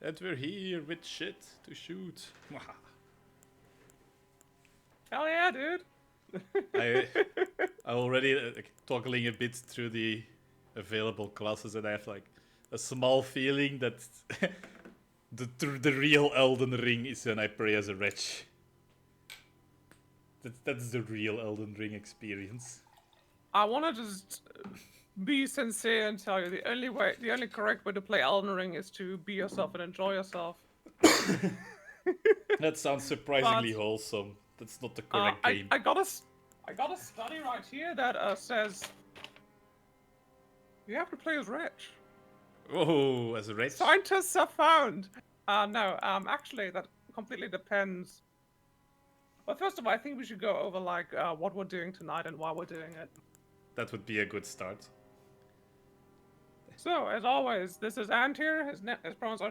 And we're here with shit to shoot. Hell yeah, dude. I already toggling a bit through the available classes, and I have like a small feeling that the real Elden Ring is when I play as a wretch. That's the real Elden Ring experience. I want to just be sincere and tell you the only correct way to play Elden Ring is to be yourself and enjoy yourself. That sounds surprisingly wholesome. That's not the correct game. I got a study right here that says you have to play as wretch. Oh, as a wretch? Scientists have found. No, actually, that completely depends. Well, first of all, I think we should go over like what we're doing tonight and why we're doing it. That would be a good start. So, as always, this is Ant here. His pronouns are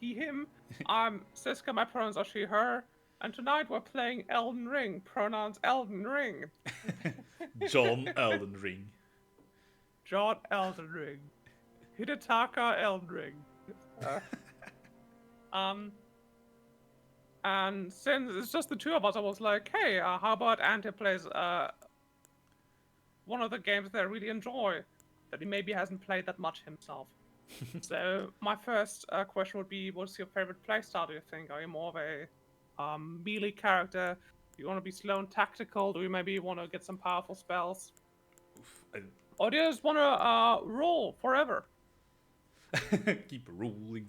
he, him. I'm Siska. My pronouns are she, her. And tonight we're playing Elden Ring. Pronouns Elden Ring. John Elden Ring. John Elden Ring. Hidetaka Elden Ring. And since it's just the two of us, I was like, hey, how about Ante plays one of the games that I really enjoy, that he maybe hasn't played that much himself. So my first question would be, what's your favorite playstyle, do you think? Are you more of a melee character? Do you want to be slow and tactical? Do you maybe want to get some powerful spells? Or do you just want to roll forever? Keep rolling.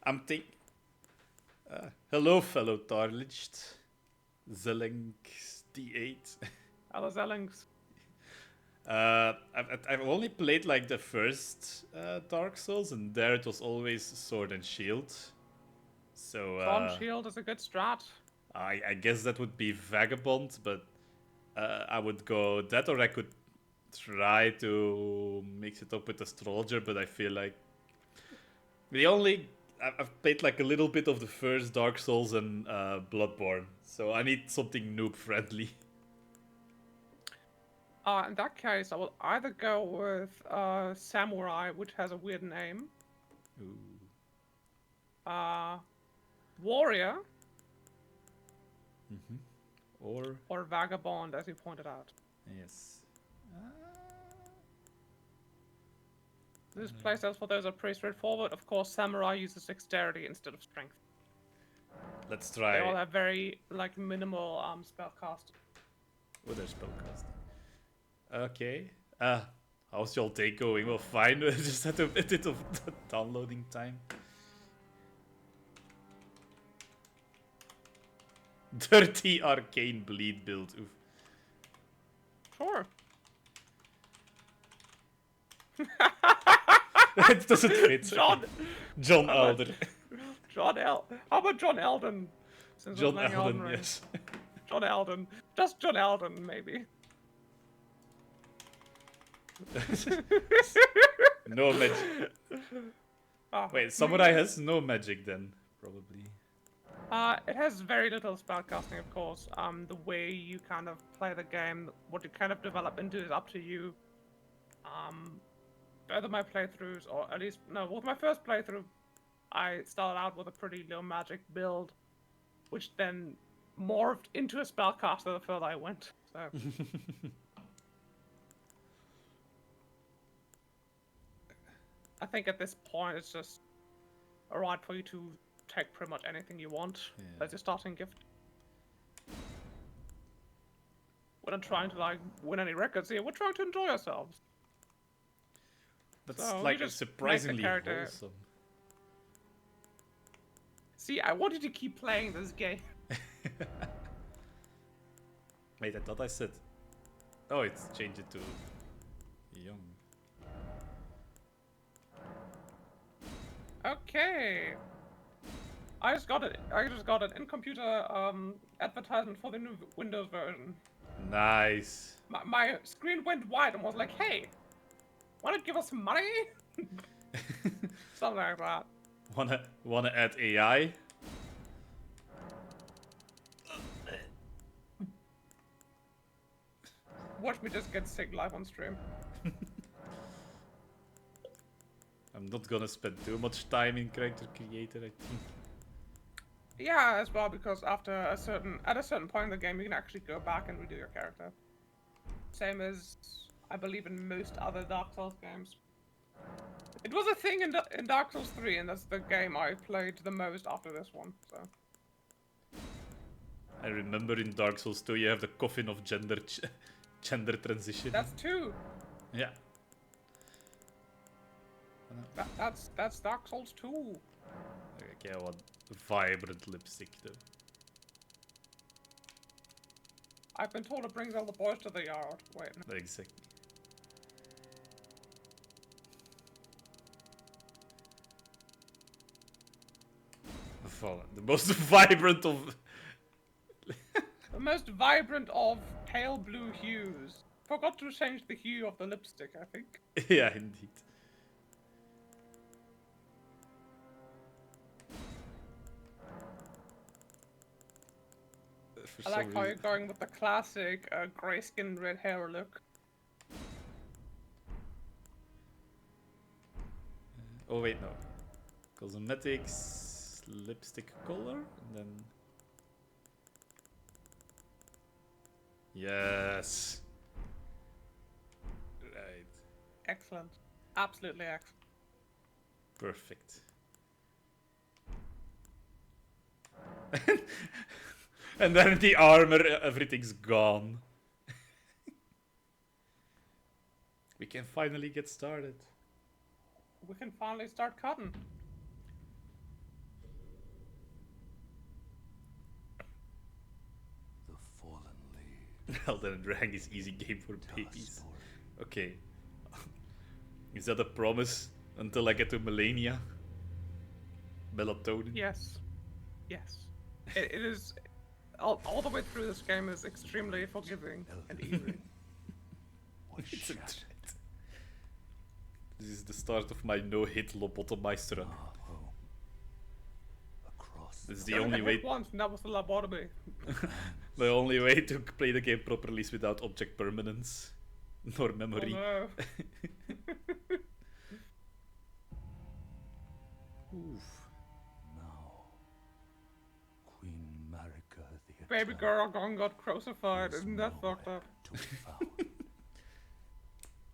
I'm thinking... hello, fellow Tarlicht. Zelenx D8. Hello, Zelenx. I've only played like the first Dark Souls, and there it was always Sword and Shield. So Sword and Shield is a good strat. I guess that would be Vagabond, but I would go that, or I could try to mix it up with Astrologer, but I feel like I've played like a little bit of the first Dark Souls and Bloodborne, so I need something noob friendly. In that case, I will either go with Samurai, which has a weird name. Ooh. Warrior. Mm-hmm. Or Vagabond, as you pointed out. Yes. This playstyle for those are pretty straightforward. Of course, Samurai uses dexterity instead of strength. Let's try. They all have very minimal spellcast. Oh, there's spellcast. Okay. How's your day going? Well, fine. Just had a bit of downloading time. Dirty arcane bleed build. Oof. Sure. It doesn't fit. John Elden. How about John Elden? Since John Elden, yes. John Elden. Just John Elden, maybe. No magic. Wait, Samurai has no magic then, probably. It has very little spellcasting, of course. The way you kind of play the game, what you kind of develop into is up to you. Both of my playthroughs, or at least, no, with my first playthrough, I started out with a pretty low magic build, which then morphed into a spellcaster the further I went. So I think at this point it's just alright for you to take pretty much anything you want as your starting gift. We're not trying to like win any records here. We're trying to enjoy ourselves. That's So like you just surprisingly make the character- wholesome. See, I wanted to keep playing this game. Wait, I thought I said. Oh, it's changed it to young. Okay. I just got an in-computer advertisement for the new Windows version. Nice. My screen went white and was like, "Hey, want to give us some money?" Something like that. Wanna add AI? Watch me just get sick live on stream. I'm not gonna spend too much time in character creator, I think. Yeah, as well, because at a certain point in the game, you can actually go back and redo your character. Same as I believe in most other Dark Souls games. It was a thing in Dark Souls 3, and that's the game I played the most after this one. So I remember in Dark Souls 2 you have the coffin of gender transition. that's 2. Yeah. That's Dark Souls 2. Okay, I want vibrant lipstick though. I've been told it brings all the boys to the yard. Wait. No. Exactly. The most vibrant of. The most vibrant of pale blue hues. Forgot to change the hue of the lipstick, I think. Yeah, indeed. I like how you're going with the classic grey skin, red hair look. Oh wait, no. Cosmetics, lipstick color, and then. Yes. Right. Excellent. Absolutely excellent. Perfect. And then the armor, everything's gone. We can finally get started. We can finally start cutting. The fallen leaves. Elden Ring is easy game for babies. Okay. Is that a promise until I get to Melania? Melatonin? Yes. Yes. It is... All the way through this game is extremely forgiving and easy. It's a threat. This is the start of my no-hit lobotomeister run. Across This is the only way. Once, and that was the lobotomy. The only way to play the game properly is without object permanence, nor memory. Oh, no. Oof. now. Queen Marika the Baby Eternal girl got crucified. is Isn't that fucked nowhere up? to be found.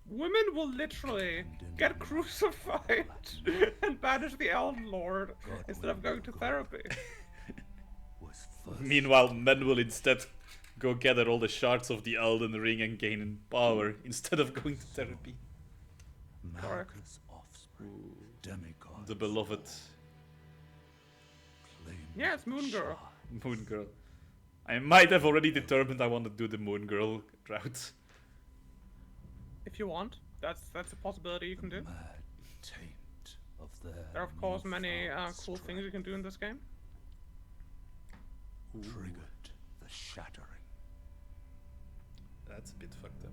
Women will literally get crucified and banish the Elden Lord instead of going to therapy. Was first Meanwhile, men will instead go gather all the shards of the Elden Ring and gain in power instead of going to therapy. Marika's offspring, demigod. The beloved Yeah, it's Moon Girl. Moon Girl. I might have already determined I want to do the Moon Girl route. If you want, that's a possibility you can do. Mad taint of their There are of course many newfound cool things you can do in this game. strength. Triggered the shattering. That's a bit fucked up.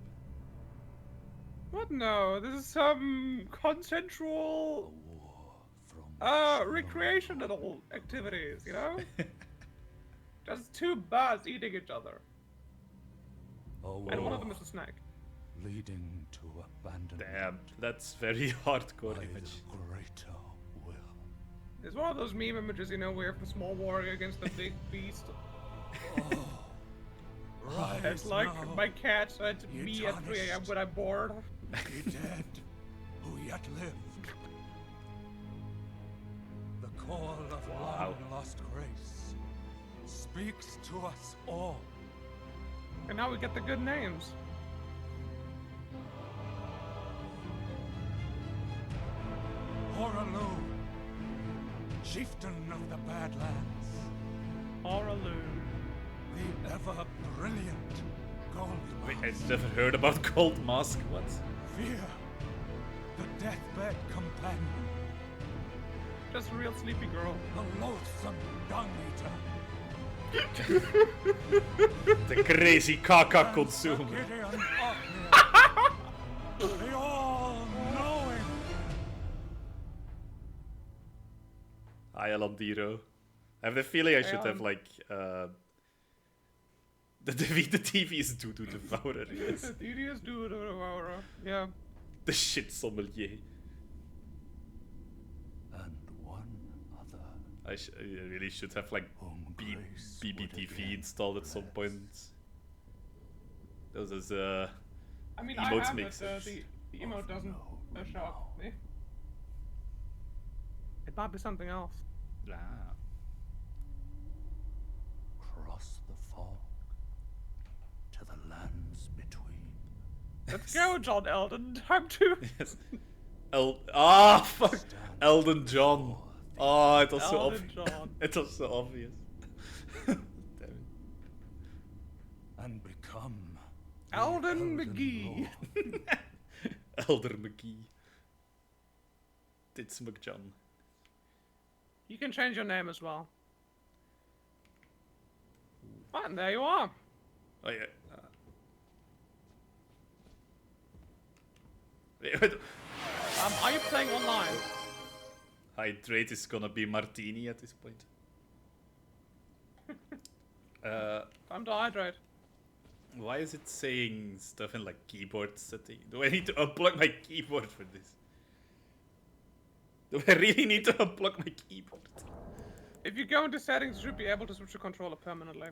What? No, this is some A consensual war from recreational activities, you know? Just two birds eating each other. a war And one of them is a snake. leading to abandonment Damn, that's very hardcore by image. the greater will. It's one of those meme images, you know, where the small warrior against the big beast. Rise It's like now, my cat at ye me at 3 a.m. tarnished. when I'm bored. ye dead, who yet live. The call of long-lost grace speaks to us all. And now we get the good names. Horalu, chieftain of the Badlands, Oralu. the ever-brilliant Gold Wait, Mask. I never heard about Cold Mask. What? Fear, the deathbed companion, Just a real sleepy girl. the loathsome dung-eater, The crazy caca consumer. Gideon Othniel, the all-knowing. Hi, Alandiro. I have the feeling I should have, Alan. like, the TV is Doodoo Devourer, yes. Tedious dude or yeah. The shit sommelier. And one other I really should have, like, whom grace would BBTV again installed at some bless. point. Those is, I mean, Emotes I have make it, sense. the emote doesn't No, show up for me. It might be something else. ah. Cross the fog to the lands between. Let's go, John Elden. Time to Yes. Fuck! Stand Elden John. Oh, it was so Elden obvious. John. It was so obvious. Damn it. and become the Elden McGee. Lord. Elder McGee. Tits McJohn. You can change your name as well. Ah, and there you are. Oh yeah. Wait, wait. Are you playing online? Hydrate is gonna be Martini at this point. Time to hydrate. Why is it saying stuff in like keyboard setting? Do I need to unplug my keyboard for this? Do I really need to unplug my keyboard? If you go into settings, you should be able to switch the controller permanently.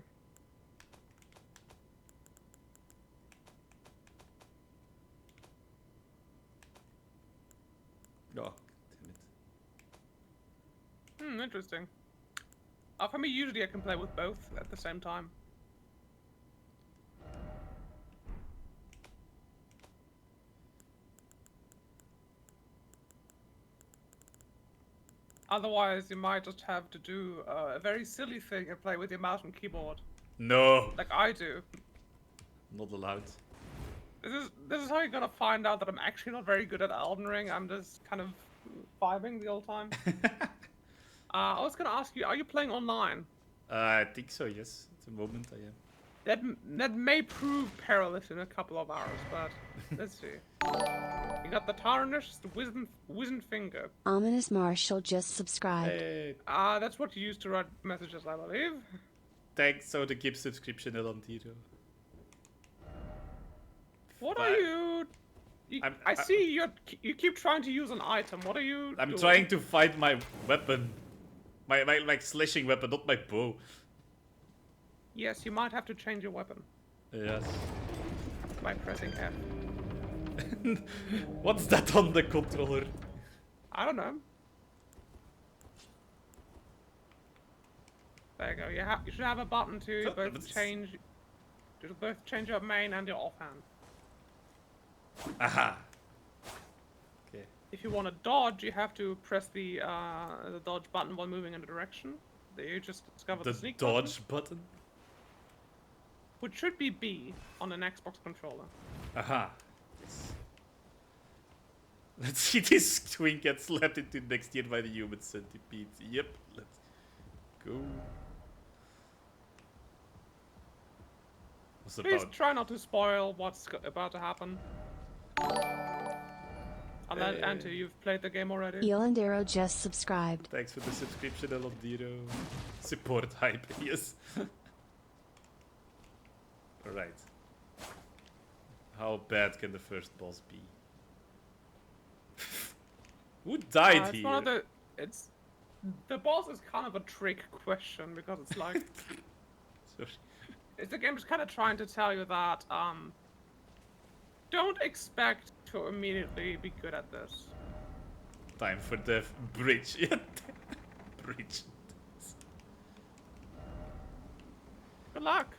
Oh, damn it. Interesting. For me, usually I can play with both at the same time. Otherwise, you might just have to do a very silly thing and play with your mouse and keyboard, No, like I do. not allowed. This is how you're gonna find out that I'm actually not very good at Elden Ring. I'm just kind of vibing the whole time. I was gonna ask you, are you playing online? I think so, yes. At the moment I am. That may prove perilous in a couple of hours, but let's see. You got the Tarnished Wizened Finger. Ominous Marshall just subscribed. Hey, That's what you use to write messages, I believe. thanks for the gift subscription, Elantiro. What But- are you? I see you keep trying to use an item. What are you? I'm doing? trying to find my weapon. My like slashing weapon, not my bow. Yes, you might have to change your weapon Yes. by pressing F. What's that on the controller? I don't know. There you go. You should have a button to But both it's- change. To both change your main and your offhand. Aha. Okay. If you want to dodge, you have to press the dodge button while moving in a direction. There you just discovered the The sneak dodge button. which should be B on an Xbox controller. Aha. Yes. Let's see this twink get slapped into next year by the human centipede. Yep. Let's go. What's Please about? try not to spoil what's about to happen. And you've played the game already. Elandero just subscribed. Thanks for the subscription, Elondiro. Support hype, yes. Alright. How bad can the first boss be? Who died It's here? one of the. It's the boss is kind of a trick question because it's like Sorry. the game is kind of trying to tell you that don't expect to immediately be good at this. Time for the bridge. Yeah, bridge. Good luck.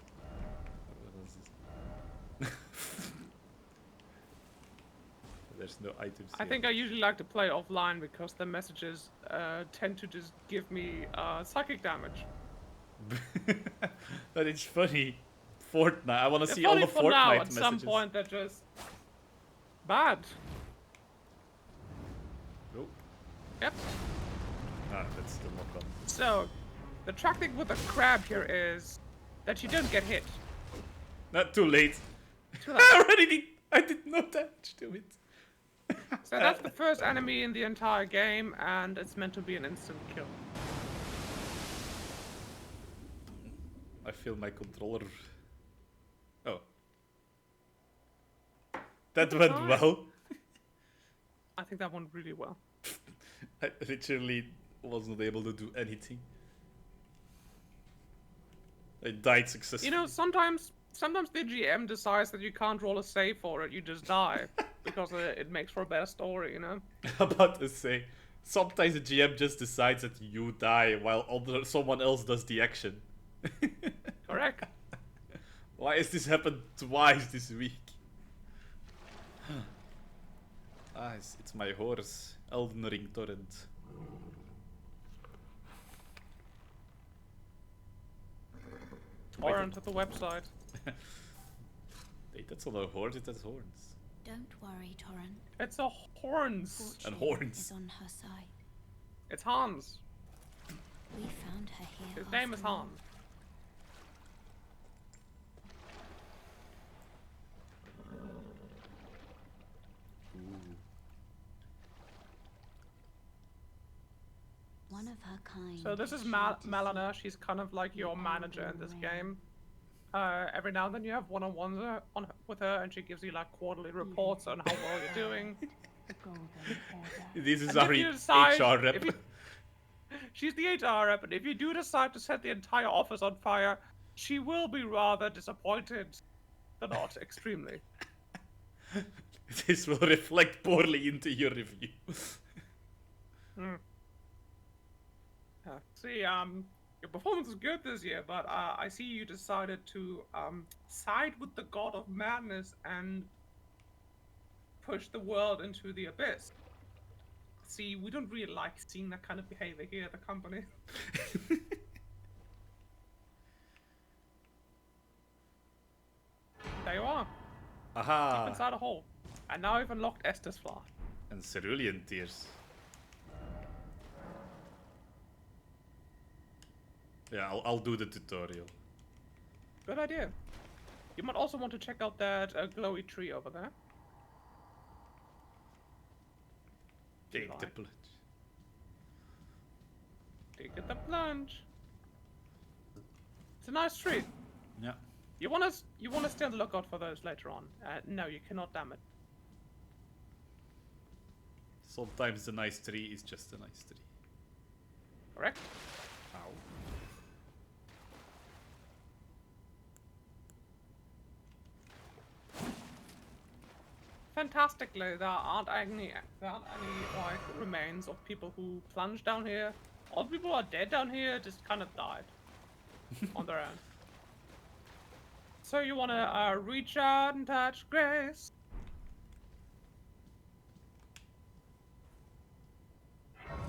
What is this? There's no items I here. think I usually like to play offline because the messages tend to just give me psychic damage. But it's funny. Fortnite. I want to They're see all funny the for Fortnite now. At messages. some point, they're just bad. Oh. Yep. Ah, that's still not done. So, the tactic with the crab here is that you don't get hit. Not too late. Too I late. already did. I did no damage to it. So that's the first enemy in the entire game, and it's meant to be an instant kill. I feel my controller. Oh. That went Fine. well. I think that went really well. I literally was not able to do anything. I died successfully. You know, sometimes the GM decides that you can't roll a save for it, you just die. Because it makes for a better story, you know? About to say, sometimes the GM just decides that you die while someone else does the action. Correct. Why has this happened twice this week? It's my horse, Elden Ring torrent. Torrent at the website. Wait, that's not a horse, it has horns. Don't worry, Torrent. It's a horns. And Fortune horns. is on her side. It's Hans. We found her here. His name is after all. Hans. One of her kind. So this is sure to Melina. She's kind of like your manager in this game. Every now and then you have one-on-ones with her, and she gives you like quarterly reports on how well you're doing. This is And our if you decide- HR rep. if you- She's the HR rep, and if you do decide to set the entire office on fire, she will be rather disappointed, but not extremely. This will reflect poorly into your review. See, your performance is good this year, but I see you decided to side with the god of madness and push the world into the abyss. See, we don't really like seeing that kind of behavior here at the company. There you are, Aha! inside a hole. And now you've unlocked Estes Flask. And cerulean tears. Yeah, I'll do the tutorial. Good idea. You might also want to check out that glowy tree over there. Take the Right. plunge. Take it the plunge. It's a nice tree. Yeah. You wanna stay on the lookout for those later on. No, you cannot, damn it. Sometimes a nice tree is just a nice tree. Correct? Ow. Fantastically, there aren't any like remains of people who plunged down here. All the people who are dead down here just kind of died on their own. So you wanna reach out and touch grace.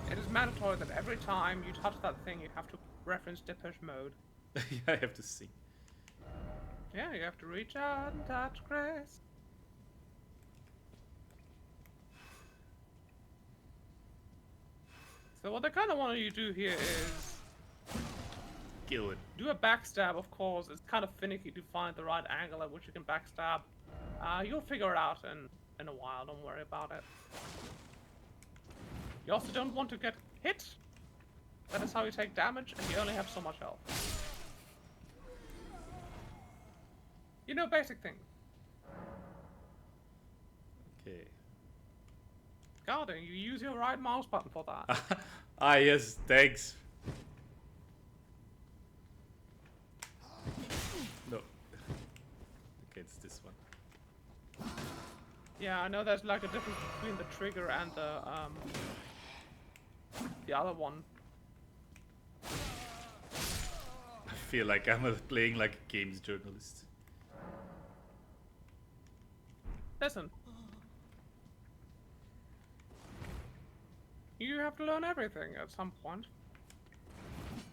It is mandatory that every time you touch that thing, you have to reference Depeche Mode. Yeah, I have to sing. Yeah, you have to reach out and touch grace. So what they kind of want you to do here is Kill it. do a backstab, of course. It's kind of finicky to find the right angle at which you can backstab. You'll figure it out in a while, don't worry about it. You also don't want to get hit. That is how you take damage, and you only have so much health. You know, basic thing. Okay. Guarding, you use your right mouse button for that. Ah, yes, thanks. No. Okay, it's this one. Yeah, I know there's like a difference between the trigger and the other one. I feel like I'm playing like a games journalist. Listen. You have to learn everything at some point.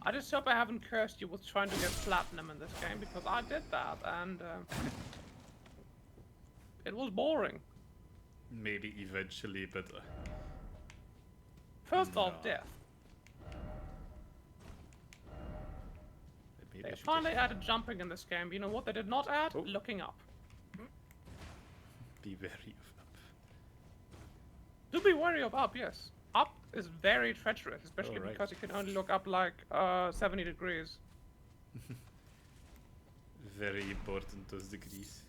I just hope I haven't cursed you with trying to get platinum in this game, because I did that, and it was boring. Maybe eventually, but First off, No. death. maybe They I should finally added jumping in this game. You know what they did not add? Oh. Looking up. be wary of up. Do be wary of up, yes. Up is very treacherous, especially Alright. because you can only look up like 70 degrees. Very important, those degrees.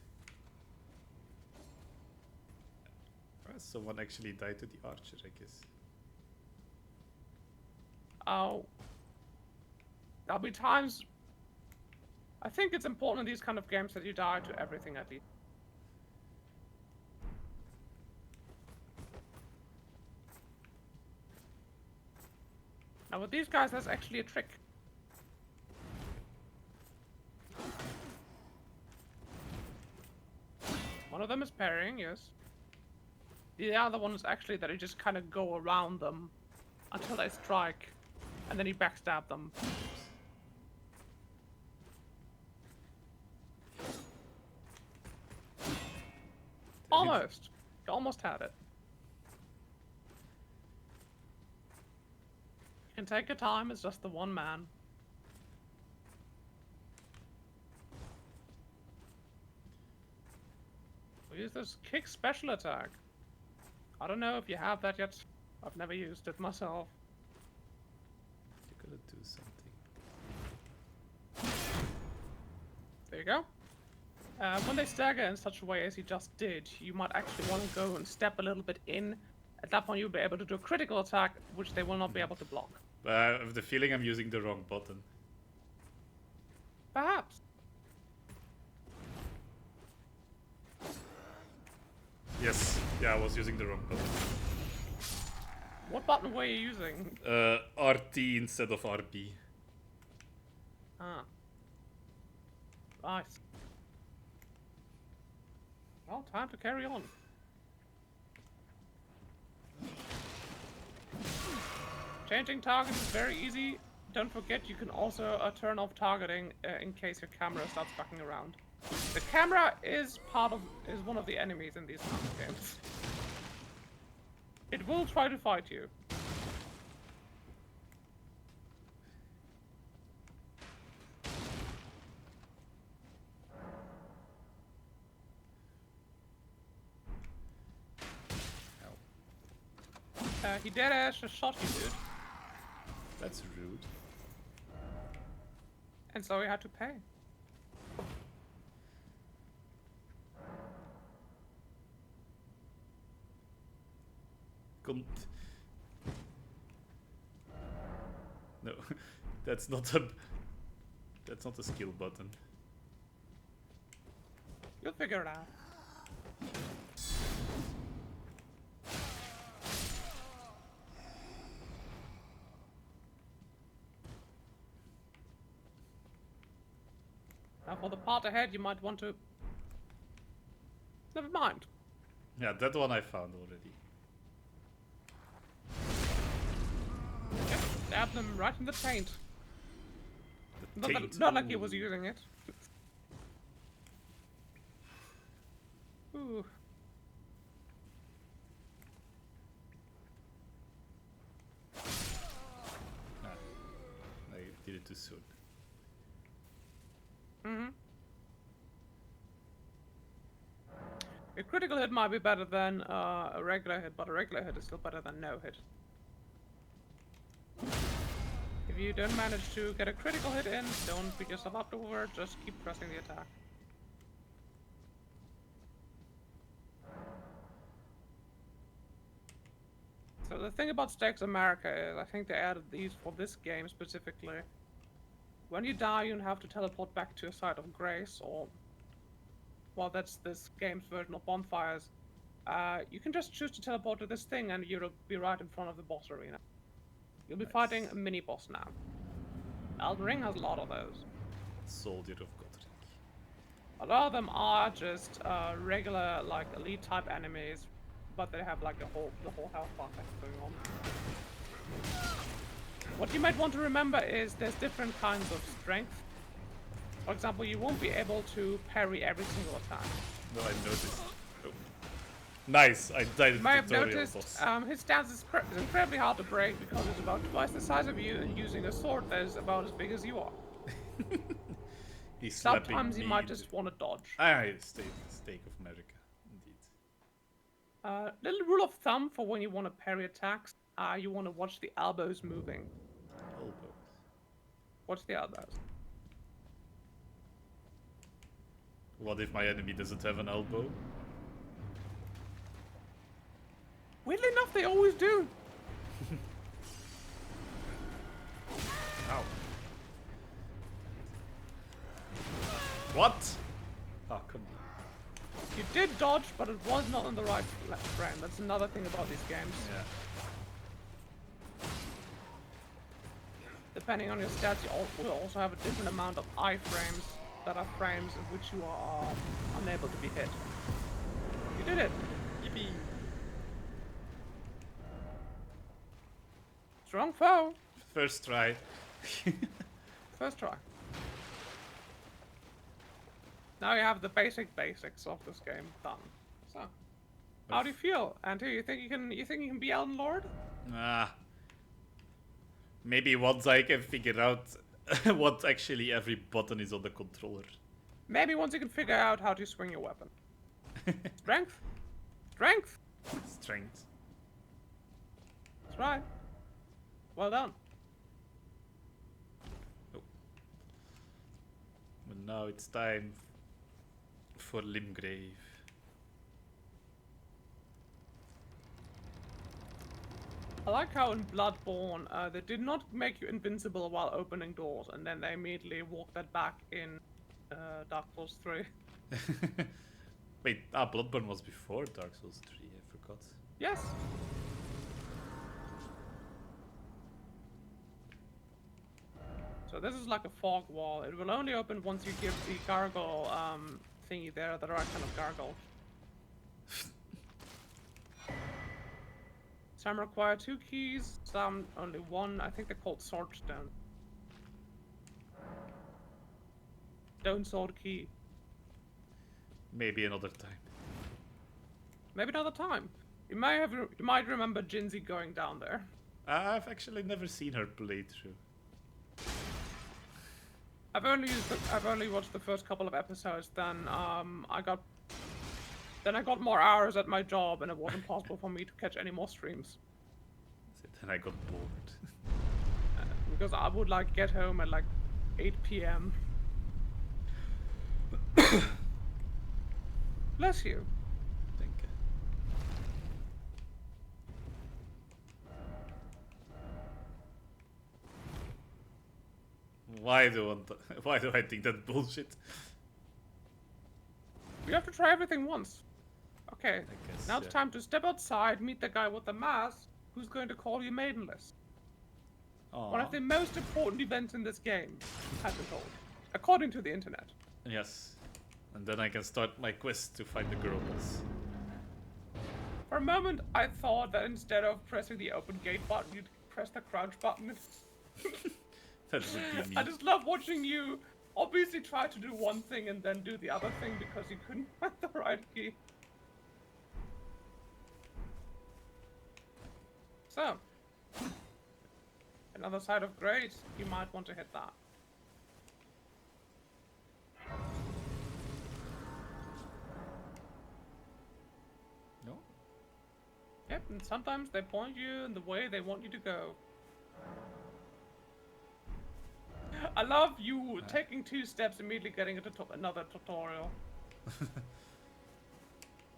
Someone actually died to the archer, I guess. Oh. There'll be times... I think it's important in these kind of games that you die to everything at least. Now with these guys, there's actually a trick. One of them is parrying, yes. The other one is actually that you just kind of go around them until they strike, and then you backstab them. Almost. You almost had it. You can take your time, it's just the one man. We use this kick special attack. I don't know if you have that yet. I've never used it myself. You're gonna do something. There you go. When they stagger in such a way as you just did, you might actually want to go and step a little bit in. At that point, you'll be able to do a critical attack, which they will not be able to block. I have the feeling I'm using the wrong button. Perhaps. Yes, yeah, I was using the wrong button. What button were you using? RT instead of RB. Ah. Right. Well, time to carry on. Changing targets is very easy. Don't forget you can also turn off targeting in case your camera starts fucking around. The camera is one of the enemies in these kind of games. It will try to fight you. He dead ass just shot you, dude. That's rude. And so he had to pay. No, that's not a skill button. You'll figure it out. Now for the part ahead, you might want to... Never mind. Yeah, that one I found already. Yep, stab them right in the taint. The Not, taint. not like he was Ooh. using it. Ooh. Ah, I did it too soon. Mm-hmm. A critical hit might be better than a regular hit, but a regular hit is still better than no hit. If you don't manage to get a critical hit in, don't beat yourself up over, just keep pressing the attack. So the thing about Stakes America is, I think they added these for this game specifically. When you die, you have to teleport back to a site of grace, or... Well, that's this game's version of bonfires. You can just choose to teleport to this thing and you'll be right in front of the boss arena. You'll be fighting a mini-boss now. Elden Ring has a lot of those. Soldier of Godric. A lot of them are just regular, like, elite-type enemies, but they have, like, the whole health bar thing going on. What you might want to remember is there's different kinds of strength. For example, you won't be able to parry every single attack. No, I noticed. Oh. Nice, I died You in may the have tutorial noticed boss. his stance is incredibly hard to break because it's about twice the size of you and using a sword that is about as big as you are. He's slapping Sometimes you me might in just want to dodge. Steak of America, indeed. Little rule of thumb for when you want to parry attacks, you want to watch the elbows moving. Elbows. Watch the elbows. What if my enemy doesn't have an elbow? Weirdly enough, they always do. Ow. What? Oh, come on. You did dodge, but it was not in the right frame. That's another thing about these games. Yeah. Depending on your stats, you will also have a different amount of iframes that are frames in which you are unable to be hit. You did it. Yippee. Strong foe. First try. First try. Now you have the basics of this game done. So, how do you feel, Andy? You think you can be Elden Lord? Ah. Maybe once I can figure out what actually every button is on the controller. Maybe once you can figure out how to swing your weapon. Strength? Strength! Strength. That's right. Well done. Oh. But now it's time for Limgrave. I like how in Bloodborne, they did not make you invincible while opening doors, and then they immediately walk that back in Dark Souls 3. Wait, Bloodborne was before Dark Souls 3, I forgot. Yes. So this is like a fog wall. It will only open once you give the gargoyle thingy there the right kind of gargoyle. Some require 2 keys, some only 1. I think they're called swordstone. Stone sword key. Maybe another time. Maybe another time. You might remember Jinzi going down there. I've actually never seen her playthrough. I've only watched the first couple of episodes. Then I got more hours at my job, and it wasn't possible for me to catch any more streams. Then I got bored. Because I would like get home at like 8 p.m. Bless you. Thank you. Why do I think that bullshit? You have to try everything once. Okay, I guess, now it's yeah. time to step outside, meet the guy with the mask, who's going to call you maidenless. One Aw. of the most important events in this game, I've been told, according to the internet. Yes. And then I can start my quest to find the girl boss. For a moment, I thought that instead of pressing the open gate button, you'd press the crouch button. That would be me. I just love watching you obviously try to do one thing and then do the other thing because you couldn't find the right key. So, another side of grace, you might want to hit that. No? Yep, and sometimes they point you in the way they want you to go. I love you taking 2 steps, immediately getting into another tutorial.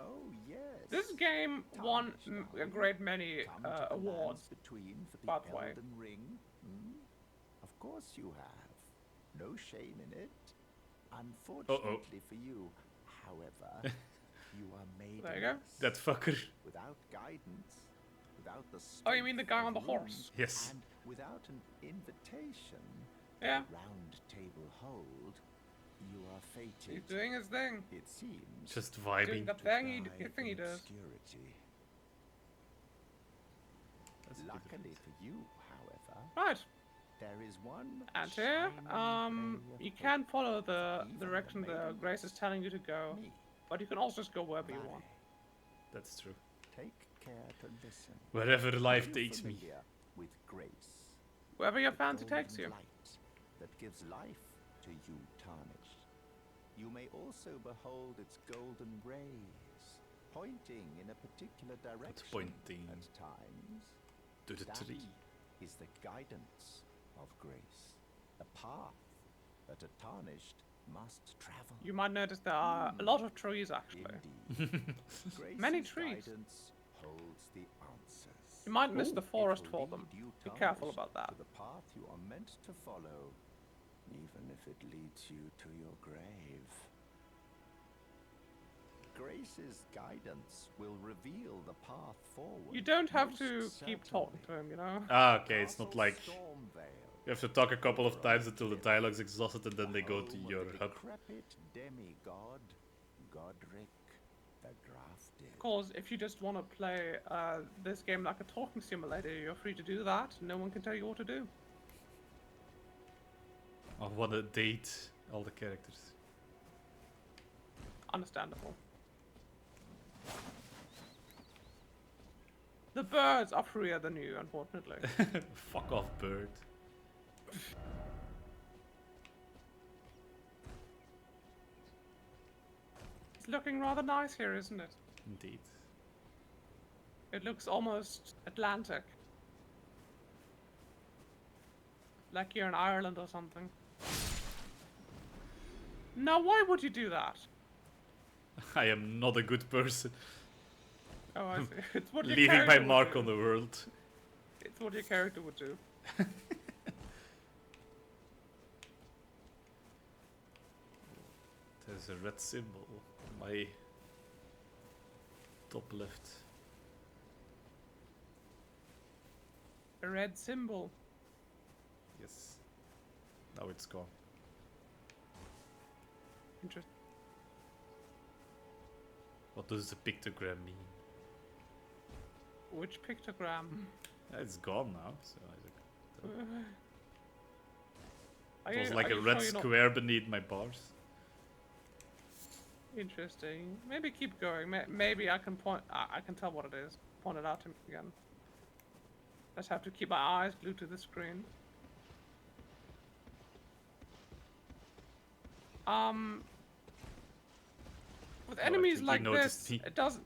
Oh, yes. This game won a great many Come to the lands awards. between for the by the way. Elden Ring. Hmm? Of course you have. No shame in it. Unfortunately for you, however, you are made There you go. That fucker. without guidance, without the Oh, you mean the guy strength on the of horse? runes, Yes. and without an invitation, Yeah, round table hold, you are fated. he's doing his thing. It seems. Just Doing vibing. the to thing die he in does. obscurity. That's a bit Luckily different. for you, however, Right. there is one. And here, shining ray of you hope can follow the even direction the maiden Grace is telling you to go, me, but you can also just go wherever you Mare. want. That's true. Take care to listen. Wherever Are life you takes me. familiar with grace? Wherever your The fancy golden takes you. light that gives life to you tarnished. You may also behold its golden rays, pointing in a particular direction pointing? at times. To the That tree. is the guidance of grace, a path that a tarnished must travel. You might notice there are a lot of trees actually. Indeed. Many Grace's trees. guidance holds the answers. You might miss the It forest will for them. lead you Be careful tarnished about that. To the path you are meant to follow, even if it leads you to your grave. Grace's guidance will reveal the path forward. You don't have most to keep talking to certainly. him, you know? Ah, okay, it's not Castle like Stormvale, you have to talk a couple of times until the dialogue's exhausted and then they go to home of your the hub. decrepit demigod, Godric the Grafted. Of course, if you just want to play this game like a talking simulator, you're free to do that. No one can tell you what to do. I wanna date all the characters. Understandable. The birds are freer than you, unfortunately. Fuck off, bird. It's looking rather nice here, isn't it? Indeed. It looks almost Atlantic. Like you're in Ireland or something. Now, why would you do that? I am not a good person. Oh, I see. It's what your Leaving my character would mark do. on the world. It's what your character would do. There's a red symbol on my top left. A red symbol. Yes. Now it's gone. Interesting. What does the pictogram mean? Which pictogram? It's gone now. So Are it was you- like are a you red sure you're not- square beneath my bars. Interesting. Maybe keep going. Maybe I can point. I can tell what it is. Point it out to me again. Just have to keep my eyes glued to the screen. With I enemies think you like noticed this, me. it doesn't.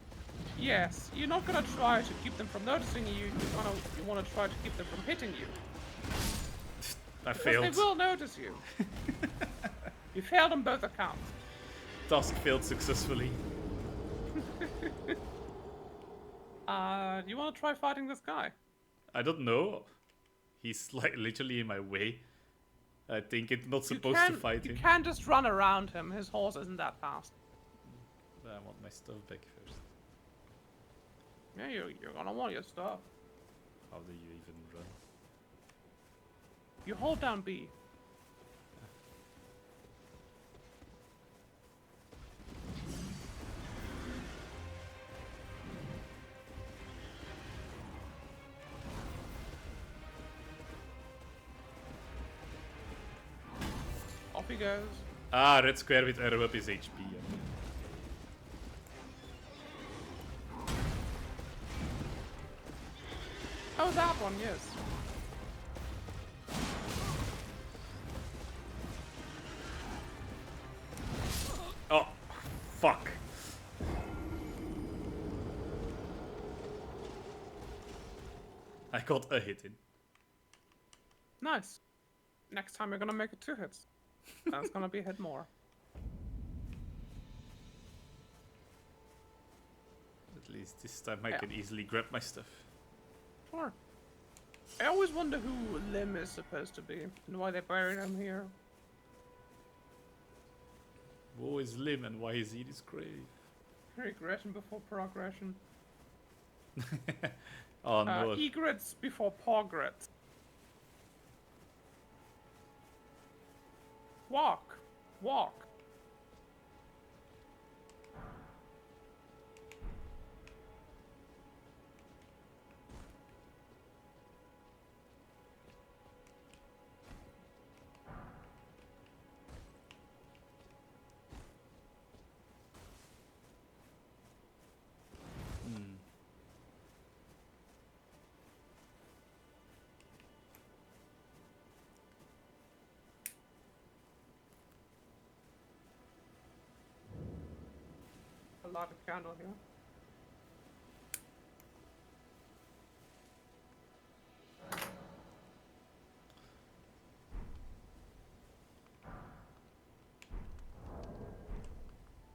Yes, you're not gonna try to keep them from noticing you. You wanna try to keep them from hitting you. I Because failed. they will notice you. You failed on both accounts. Task failed successfully. Do you wanna try fighting this guy? I don't know. He's like literally in my way. I think it's not You supposed to fight You him. can just run around him. His horse isn't that fast. But I want my stuff back first. Yeah, you're gonna want your stuff. How do you even run? You hold down B. Off he goes. Ah, red square with arrow up is HP. Yeah. Oh, that one, yes. Oh, fuck. I got a hit in. Nice. Next time you're gonna make it 2 hits. That's gonna be a hit more. At least this time I Yeah. can easily grab my stuff. Sure. I always wonder who Lim is supposed to be and why they buried him here. Woe is Lim and why is he in his grave? Regression before progression. Oh no. Egrets before pogrets. Walk. Walk. Hmm. A lot of candle here.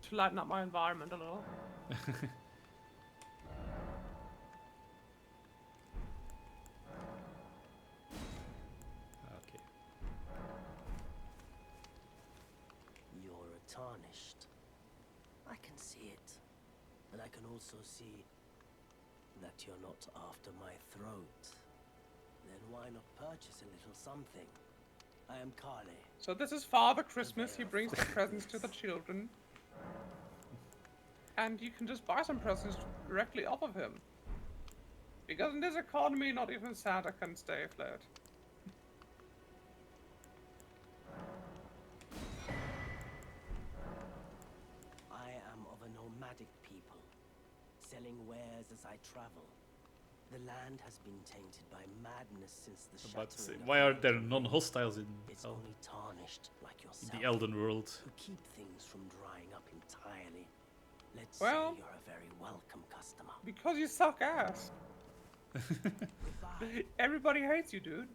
To lighten up my environment a little. Okay. You're tarnished. I can see it. And I can also see that you're not after my throat. Then why not purchase a little something? I am Kale. So this is Father Christmas. He brings the presents to the children. And you can just buy some presents directly off of him. Because in this economy, not even Santa can stay afloat. I am of a nomadic people, selling wares as I travel. The land has been tainted by madness since the About to say, shattering of why the are there Elden Ring. non-hostiles in It's only tarnished like yourself, the Elden world? who keep things from drying up entirely. Let's Well- say you're a very welcome customer. Because you suck ass. Goodbye. Everybody hates you, dude.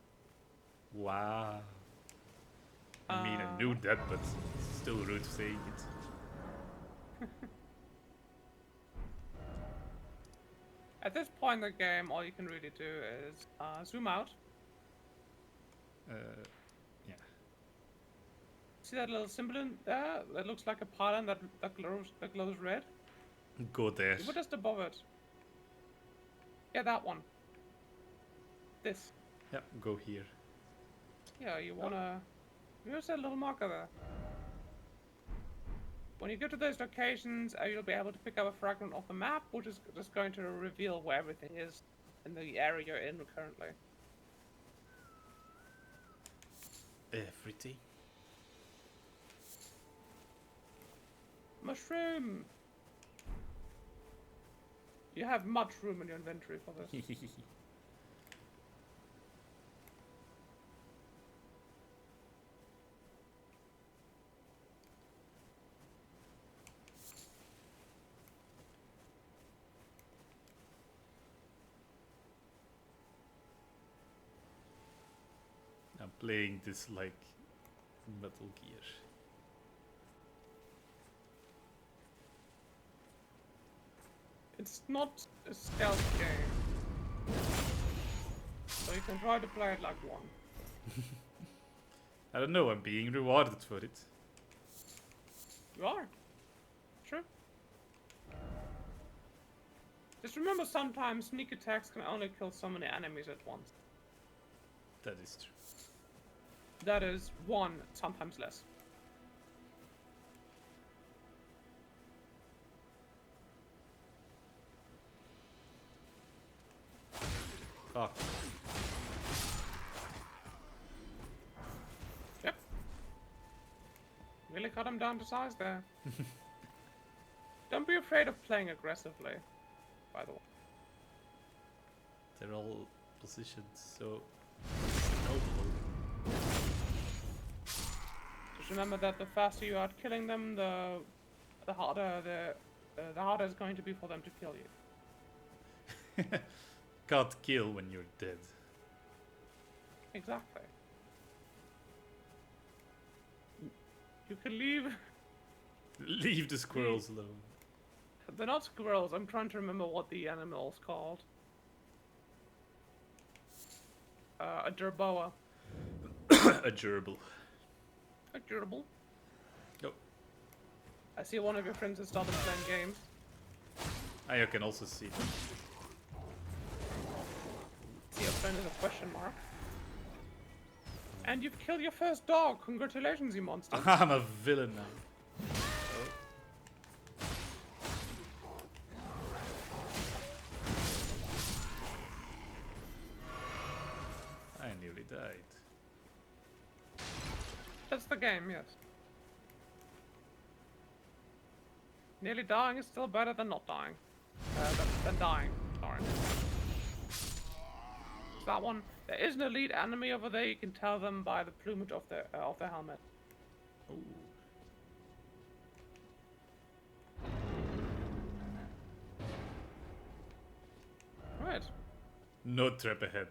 Wow. I mean, I knew that, but it's still rude saying it. At this point in the game, all you can really do is zoom out. Yeah. See that little symbol in there? That looks like a pylon that glows red. Go there. You put just above it. Yeah, that one. This. Yep, go here. Yeah, you wanna. Here's that little marker there. When you go to those locations, you'll be able to pick up a fragment of the map, which is just going to reveal where everything is in the area you're in currently. Everything. Mushroom! You have much room in your inventory for this. I'm playing this like Metal Gear. It's not a stealth game. So you can try to play it like one. I don't know, I'm being rewarded for it. You are. True. Just remember, sometimes sneak attacks can only kill so many enemies at once. That is true. That is one, sometimes less. Fuck. Yep. Really cut him down to size there. Don't be afraid of playing aggressively, by the way. They're all positioned so stealthily. Just remember that the faster you are killing them, the harder it's going to be for them to kill you. Can't kill when you're dead. Exactly. You can leave Leave the squirrels alone. they're not squirrels. I'm trying to remember what the animal's called. A jerboa. A gerbil. A gerbil. Oh. I see one of your friends has started playing games. I can also see them. See your friend is a question mark. And you've killed your first dog. Congratulations, you monster. I'm a villain now. I nearly died. That's the game, yes. Nearly dying is still better than not dying. Than dying. Sorry. That one. There is an elite enemy over there. You can tell them by the plumage of their helmet. Ooh. Right. No trap ahead.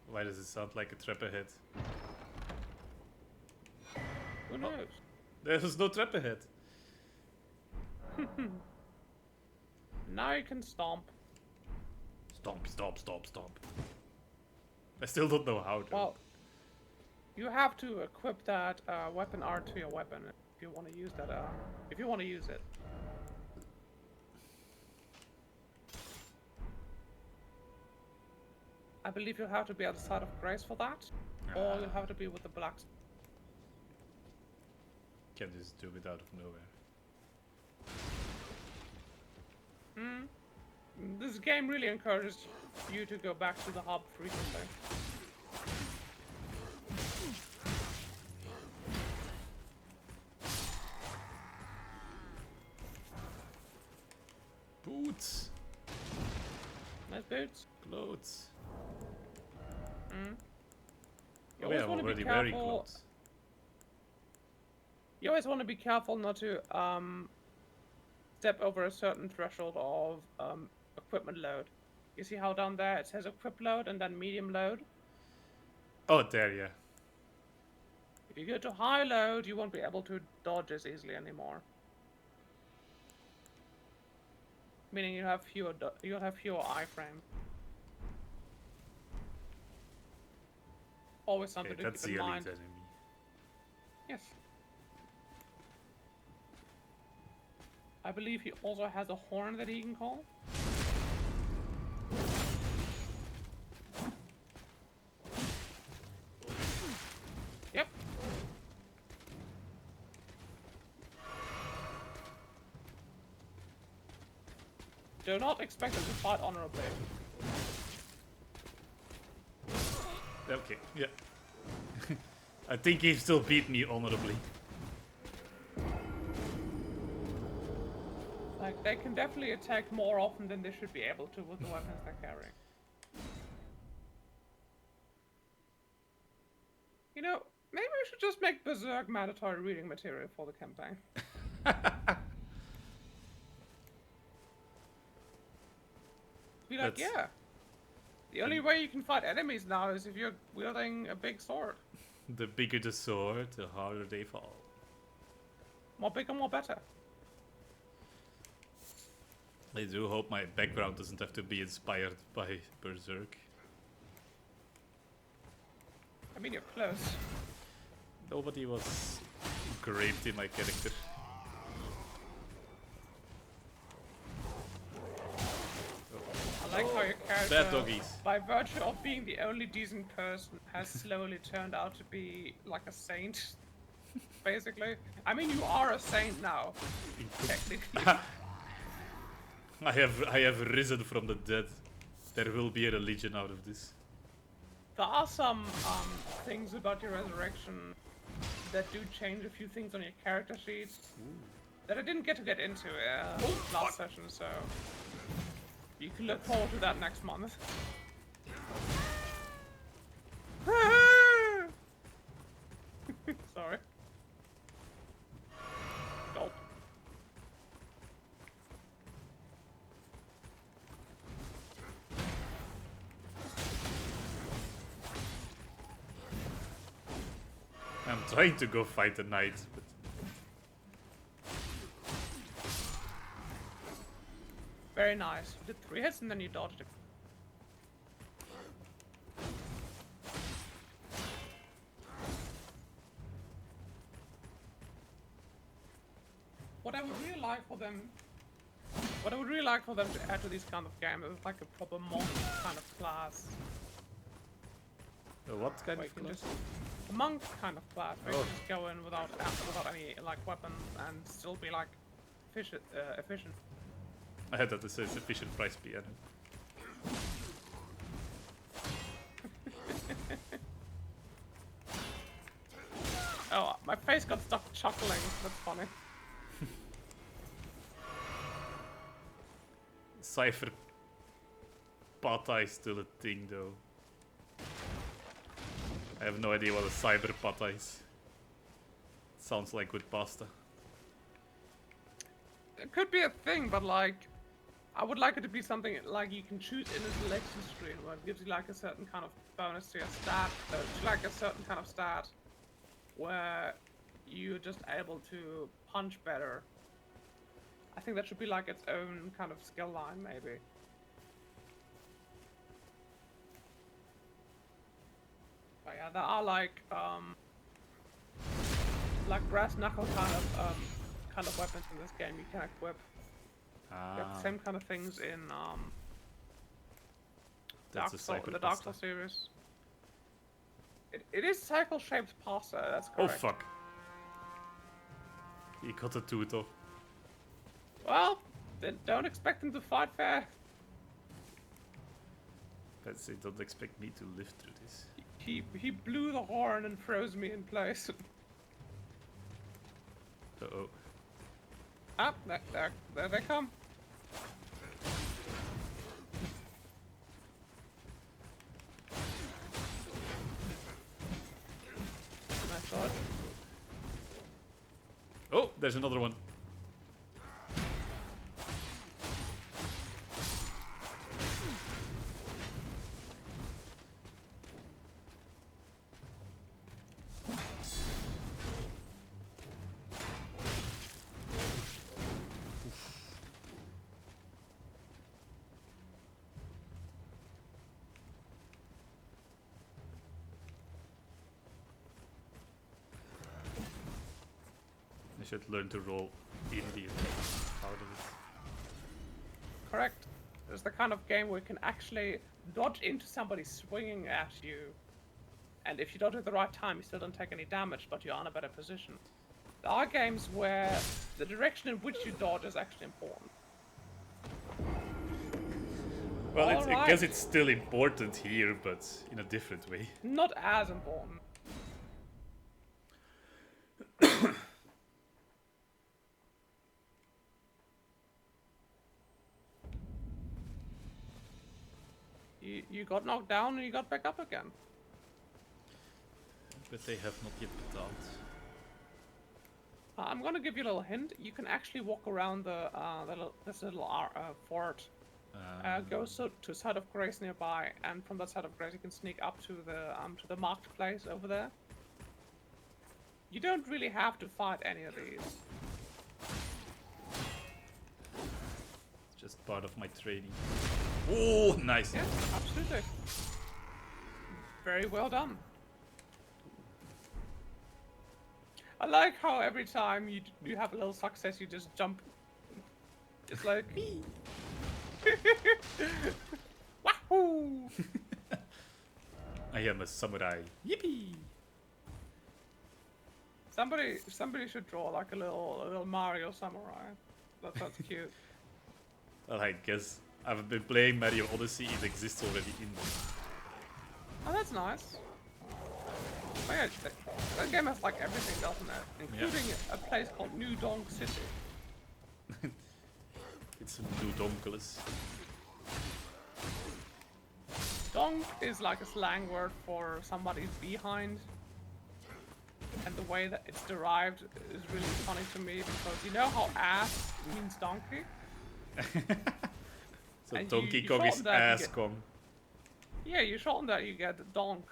Why does it sound like a trap ahead? Who knows? There's no trap ahead. Now you can stomp. Stomp, stomp, stomp, stomp. I still don't know how to. Well, you have to equip that weapon art to your weapon if you want to use that. If you want to use it. I believe you'll have to be outside of Grace for that, or you'll have to be with the blacks. Can just do it out of nowhere. This game really encourages you to go back to the hub frequently. Boots! Nice boots. Clothes. You Oh yeah, always I'm want to be already wearing careful. clothes. You always want to be careful not to step over a certain threshold of equipment load. You see how down there it says equip load and then medium load? Oh, there, yeah. If you go to high load, you won't be able to dodge as easily anymore. Meaning you have fewer you'll have fewer iframes. Always something Okay, to that's keep the in elite mind. enemy. Yes. I believe he also has a horn that he can call. Yep. Do not expect him to fight honorably. Okay, yeah. I think he still beat me honorably. Like, they can definitely attack more often than they should be able to with the weapons they're carrying. You know, maybe we should just make Berserk mandatory reading material for the campaign. Be like, That's- yeah. The only way you can fight enemies now is if you're wielding a big sword. The bigger the sword, the harder they fall. More bigger, more better. I do hope my background doesn't have to be inspired by Berserk. I mean, you're close. Nobody was engraved in my character. I like how your Bad character, doggies. by virtue of being the only decent person, has slowly turned out to be like a saint. Basically. I mean, you are a saint now, technically. I have risen from the dead. There will be a religion out of this. There are some things about your resurrection that do change a few things on your character sheet that I didn't get into last session, so you can look forward to that next month. Sorry. Gulp. I'm trying to go fight the knight, but Very nice. You did 3 hits and then you dodged it. What I would really like for them to add to these kind of games is like a proper monk kind of class. What kind Where you of can class? just a monk kind of class where you Oh. can just go in without any like weapons and still be like efficient. I had that to say sufficient price piano. Oh, my face got stuck chuckling. That's funny. Cypher pata is still a thing though. I have no idea what a cyber pata is. Sounds like good pasta. It could be a thing, but like, I would like it to be something like you can choose in a selection screen where it gives you like a certain kind of bonus to your stat, like a certain kind of stat where you're just able to punch better. I think that should be like its own kind of skill line, maybe. But yeah, there are like brass knuckle kind of weapons in this game you can equip. You have the same kind of things in That's a cyber the Dark pasta. Souls series. It is cycle-shaped pasta. That's Oh correct. fuck. He got a tooth off. Well, then don't expect him to fight fair. Let's say, don't expect me to live through this. He blew the horn and froze me in place. Uh-oh. Ah, there they come. Nice shot. Oh, there's another one. I should learn to roll in the out of it. Correct. It's the kind of game where you can actually dodge into somebody swinging at you. And if you dodge at the right time, you still don't take any damage, but you're in a better position. There are games where the direction in which you dodge is actually important. Well, I Alright. guess it's still important here, but in a different way. Not as important. You got knocked down and you got back up again. But they have not yet pedaled. I'm gonna give you a little hint. You can actually walk around this little fort. Go to side of Grace nearby, and from that side of Grace you can sneak up to the marketplace over there. You don't really have to fight any of these. It's just part of my training. Oh, nice. Yes, absolutely. Very well done. I like how every time you have a little success, you just jump. It's like wahoo! I am a samurai. Yippee! Somebody should draw like a little Mario samurai. That sounds cute. Well, I guess I've been playing Mario Odyssey. It exists already in there. Oh, that's nice. Oh, yeah, that game has like everything, doesn't it? Including a place called New Donk City. It's ludonkulous. Donk is like a slang word for somebody's behind. And the way that it's derived is really funny to me because you know how ass means donkey? So And Donkey you Kong is shorten that, you ass get- Kong. Yeah, you shorten that, you get donk.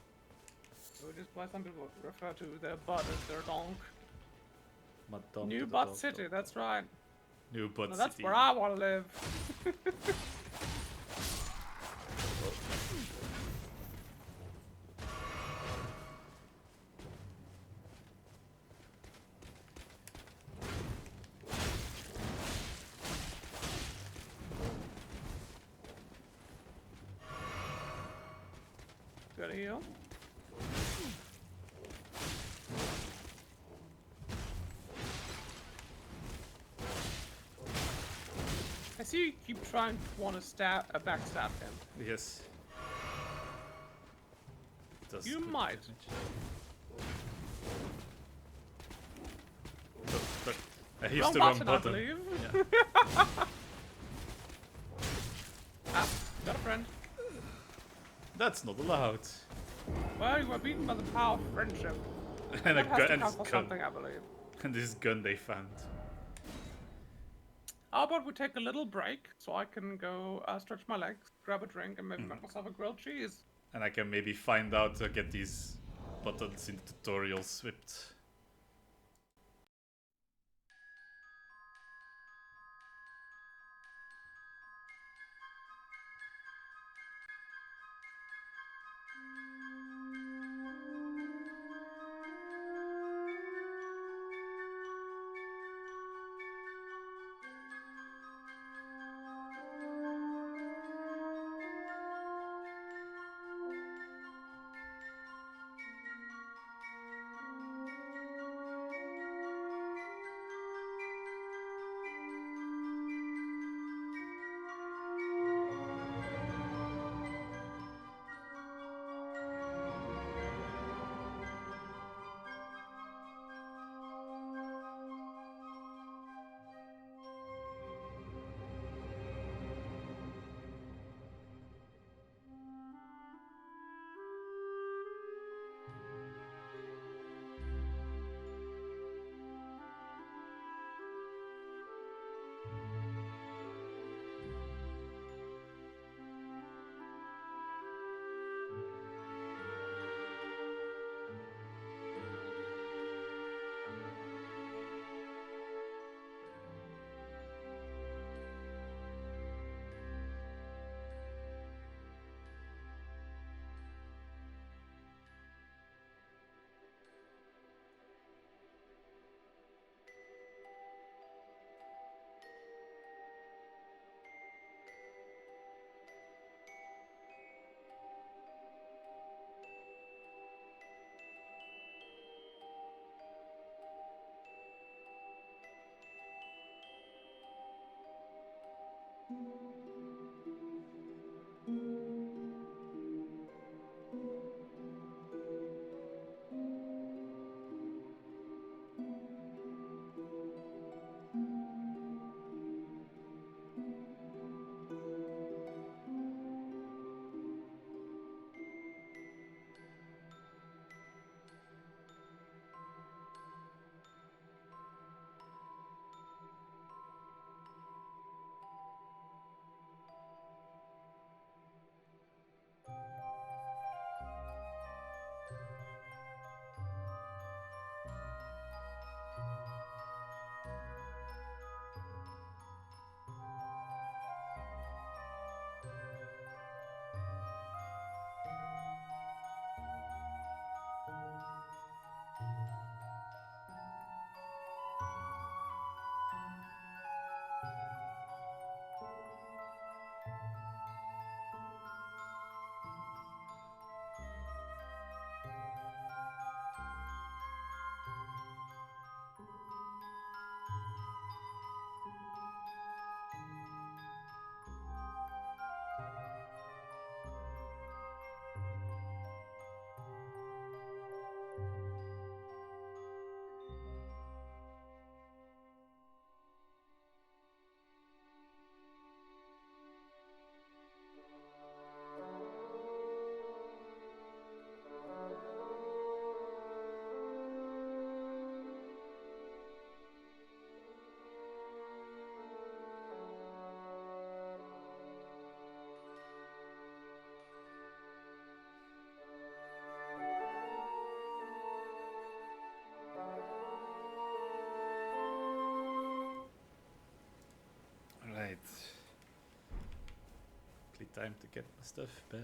Which is why some people refer to their butt as their donk. Madame New to the Butt dog City, dog. that's right. New Bud Now that's City. where I want to live. Good heal. I see you keep trying to want to backstab him. Yes. Does You good might. damage. But I used Wrong the wrong button, I button. believe. Yeah. Ah, got a friend. That's not allowed. Well, you were beaten by the power of friendship. And a That has gun to and count this for gun. something, I believe. And this gun they found. How about we take a little break so I can go stretch my legs, grab a drink, and maybe make myself a grilled cheese. And I can maybe find out to get these buttons in the tutorial swift. time to get my stuff back.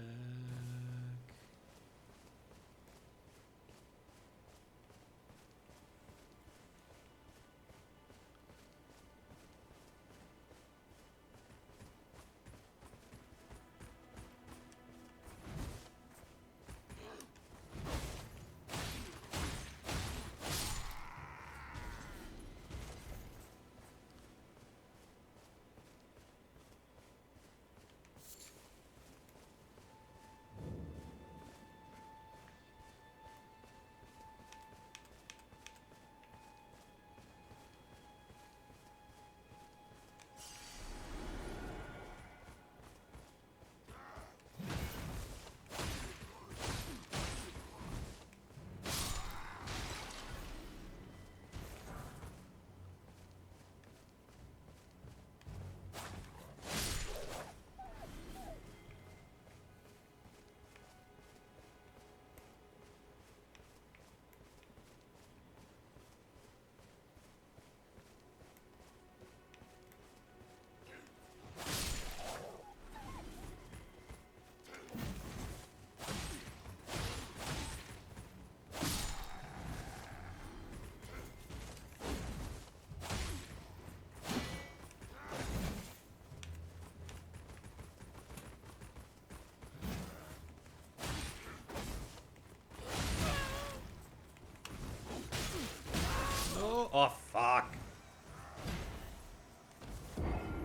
No! Oh, fuck!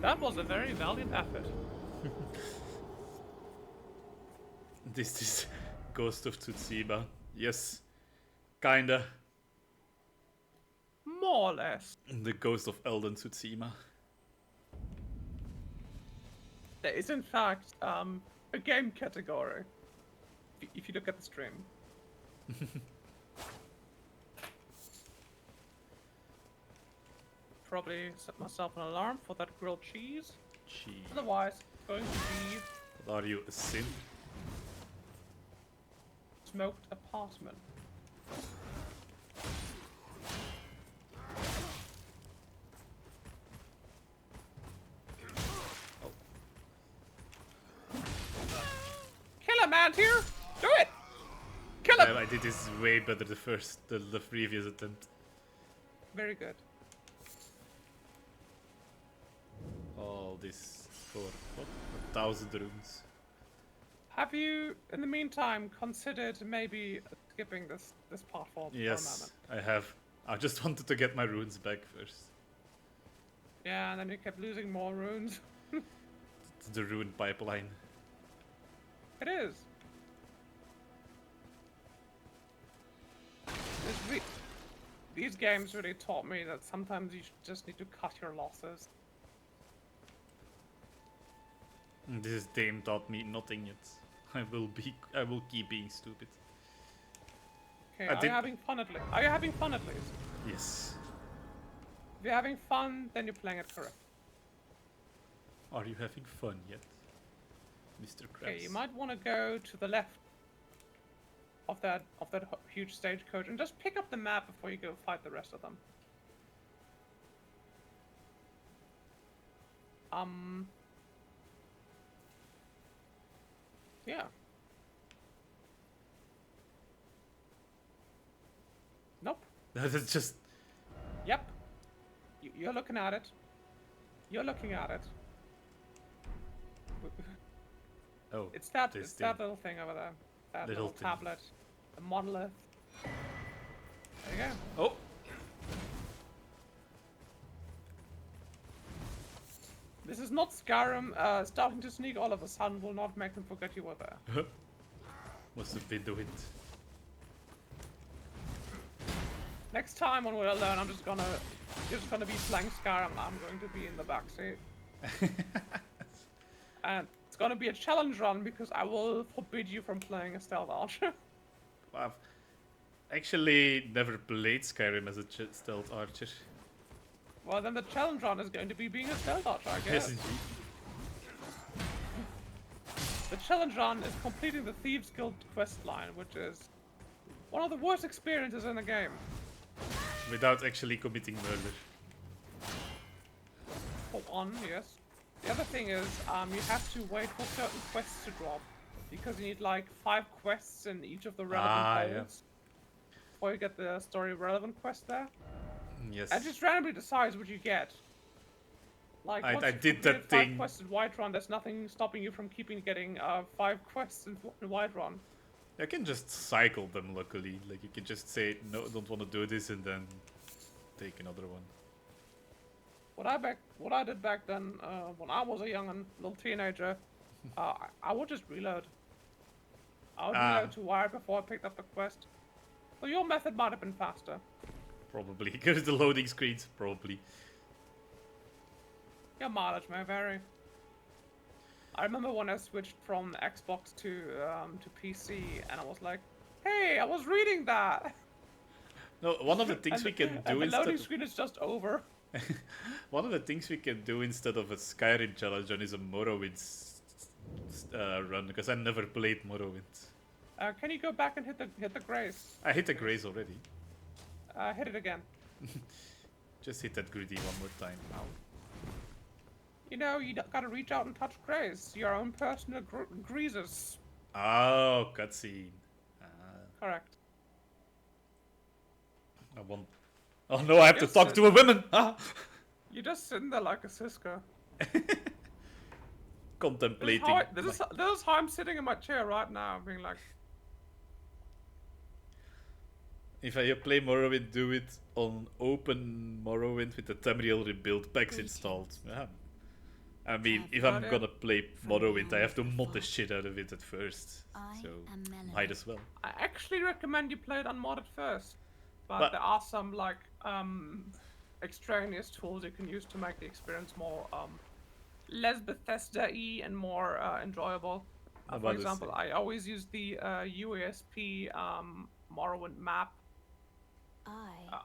That was a very valiant effort. This is Ghost of Tsushima. Yes. Kinda. More or less. The Ghost of Elden Tsushima. There is, in fact, a game category. If you look at the stream. Probably set myself an alarm for that grilled cheese. Gee. Otherwise, it's going to be What are you, a sim? smoked apartment. Kill him, man! Here, do it! Kill him! I did this way better the previous attempt. Very good. All this for what? 1,000 runes. Have you, in the meantime, considered maybe skipping this part for a Yes, moment? I have. I just wanted to get my runes back first. Yeah, and then you kept losing more runes. It's the rune pipeline. It is. These games really taught me that sometimes you just need to cut your losses. This game taught me nothing yet. I will keep being stupid. Okay, I are did- you having fun at least? Are you having fun at least? Yes. If you're having fun, then you're playing it correct. Are you having fun yet, Mr. Krabs? Okay, you might want to go to the left of that huge stagecoach and just pick up the map before you go fight the rest of them. Yeah. Nope. That's just. Yep. You're looking at it. You're looking at it. Oh. It's that this it's that thing. little thing over there. That Little little thing. tablet. The monolith. There you go. Oh. This is not Skyrim. Starting to sneak all of a sudden will not make them forget you were there. Must have been the wind. Next time when we're alone, you're just gonna be playing Skyrim. I'm going to be in the backseat. And it's gonna be a challenge run because I will forbid you from playing a stealth archer. I've actually never played Skyrim as a stealth archer. Well, then the challenge run is going to be being a stealth archer, I Yes, guess. indeed. The challenge run is completing the Thieves Guild quest line, which is one of the worst experiences in the game. Without actually committing murder. For one, yes. The other thing is, you have to wait for certain quests to drop, because you need like 5 quests in each of the relevant yeah. holds before you get the story relevant quest there. Yes. And it just randomly decides what you get. Like, once I you've did completed that 5 thing. quests in Whiterun, there's nothing stopping you from getting 5 quests in Whiterun. I can just cycle them, luckily. Like, you can just say, no, don't want to do this, and then take another one. What I did back then, when I was a young and little teenager, I would just reload. I would reload to Wire before I picked up the quest. So your method might have been faster. Probably. Because the loading screens, probably. Your mileage may vary. I remember when I switched from Xbox to PC, and I was like, "Hey, I was reading that." No, one of the things we can And do the instead loading of... screen is just over. One of the things we can do instead of a Skyrim challenge run is a Morrowind run, because I never played Morrowind. Can you go back and hit the grace? I hit the grace already. Hit it again. Just hit that greedy one more time. You know, you gotta reach out and touch grace. Your own personal greases. Oh, cutscene. Correct. I want... Oh no, I have to talk to a woman! Ah! You're just sitting there like a Siska. Contemplating. This is how I'm sitting in my chair right now, being like... If I play Morrowind, do it on open Morrowind with the Tamriel rebuild packs installed. Yeah. I mean, if I'm gonna play Morrowind, I have to mod the shit out of it at first. So, might as well. I actually recommend you play it unmodded first. But there are some, like, extraneous tools you can use to make the experience more, less Bethesda-y and more enjoyable. For example, I always use the UASP Morrowind map.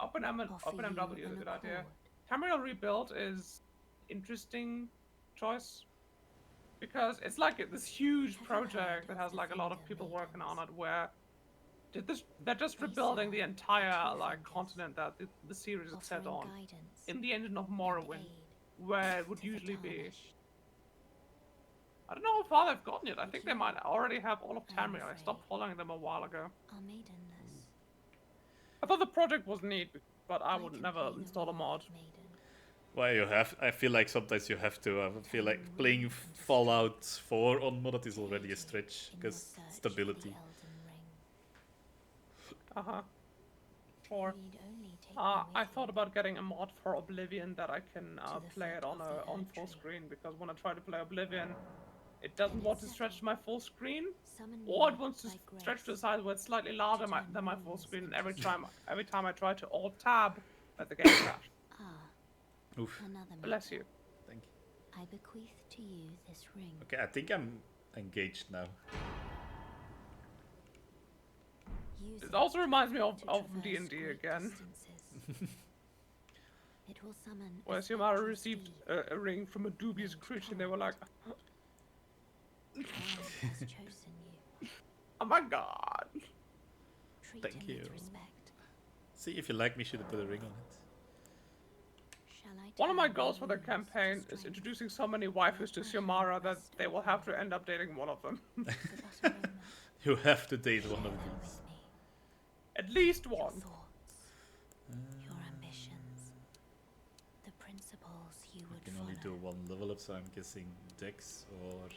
OpenMW is a good idea. Tamriel Rebuild is interesting choice because it's like this huge project that has like a lot of people working on it. Where they're just rebuilding the entire like continent that the series is set on in the engine of Morrowind, where it would usually be. I don't know how far they've gotten yet. I think they might already have all of Tamriel. I stopped following them a while ago. I thought the project was neat, but I would never install a mod. Well, you have. I feel like sometimes you have to. I feel like playing Fallout 4 on modded is already a stretch because stability. Sure. I thought about getting a mod for Oblivion that I can play it on full screen, because when I try to play Oblivion, it doesn't want to stretch my full screen, or it wants to stretch to the size where it's slightly larger than my full screen. And every time I try to Alt Tab, let the game crash. Oof. Bless you. Thank you. I bequeath to you this ring. Okay, I think I'm engaged now. It also reminds me of D&D again. It will summon Where Xiomara received a ring from a dubious creature, and they were like, has chosen you. oh my god. Treat Thank him you. with respect. See, if you like me, should have put a ring on it. Shall I One of my tell goals you for the of campaign is introducing so many waifus to Xiomara that they will have to end up dating one of them. the button moment You have to date one of with these. me? At least Your one. thoughts, your ambitions, the principles you I would can follow. only do one level up, so I'm guessing Dex or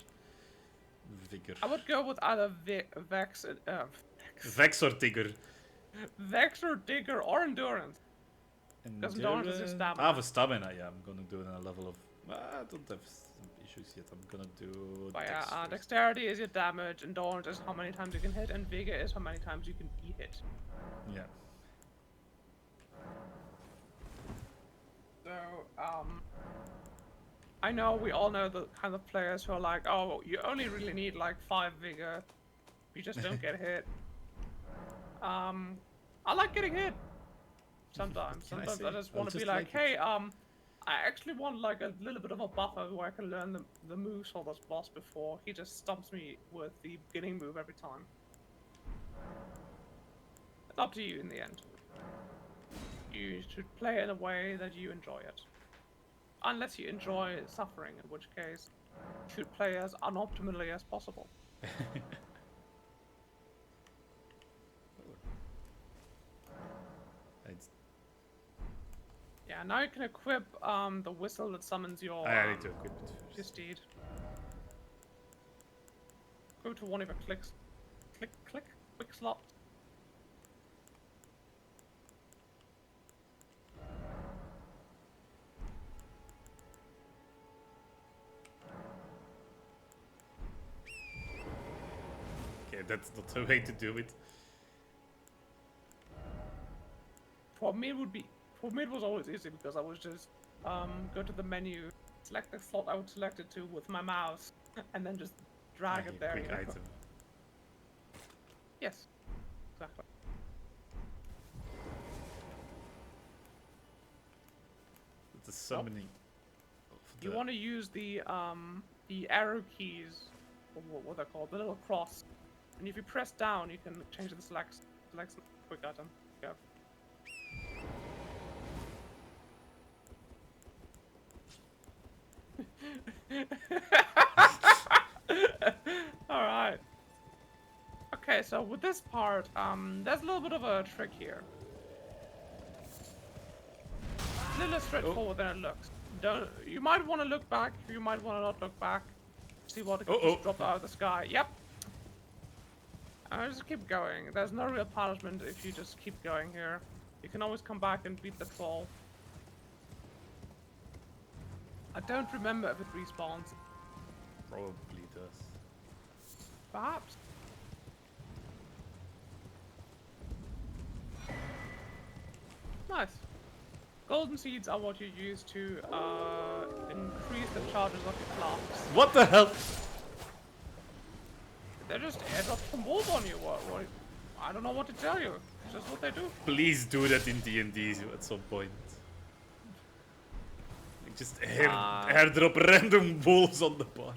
Vigor. I would go with either Vex, Vex or Tigger. Vex or Digger or Endurance. Because Endurance is your stamina. I have a stamina, yeah. I'm gonna do it on a level of... I don't have some issues yet. I'm gonna do But Dex yeah, first. Dexterity is your damage, Endurance is how many times you can hit, and Vigor is how many times you can be hit. Yeah. So, I know we all know the kind of players who are like, oh, you only really need like 5 Vigor. You just don't get hit. I like getting hit. Sometimes. Can I Sometimes say? I just I'll want to be just like, like it. hey, I actually want like a little bit of a buffer where I can learn the moves for this boss before he just stumps me with the beginning move every time. It's up to you in the end. You should play in a way that you enjoy it. unless you enjoy suffering, in which case you should play as unoptimally as possible. It's, Yeah, now you can equip the whistle that summons your I need to equip it your first. steed. Go to one of your clicks. Click, quick slot. Okay, that's not the way to do it. For me, it was always easy because I was just go to the menu, select the slot I would select it to with my mouse, and then just drag it there. Quick you know? item. Yes, exactly. The summoning. of You the- want to use the arrow keys, or what they're called, the little cross, and if you press down, you can change the select quick item. Go. All right. Okay, so with this part, there's a little bit of a trick here. It's a little less straightforward than it looks. You might want to look back. You might want to not look back. See what just dropped out of the sky. Yep. Just keep going. There's no real punishment if you just keep going here. You can always come back and beat the troll. I don't remember if it respawns. Probably does. Perhaps. Nice. Golden seeds are what you use to increase the charges of your flasks. What the hell? They just airdrop some wolves on you. What? I don't know what to tell you. It's just what they do. Please do that in D&D at some point. Like just airdrop random wolves on the part.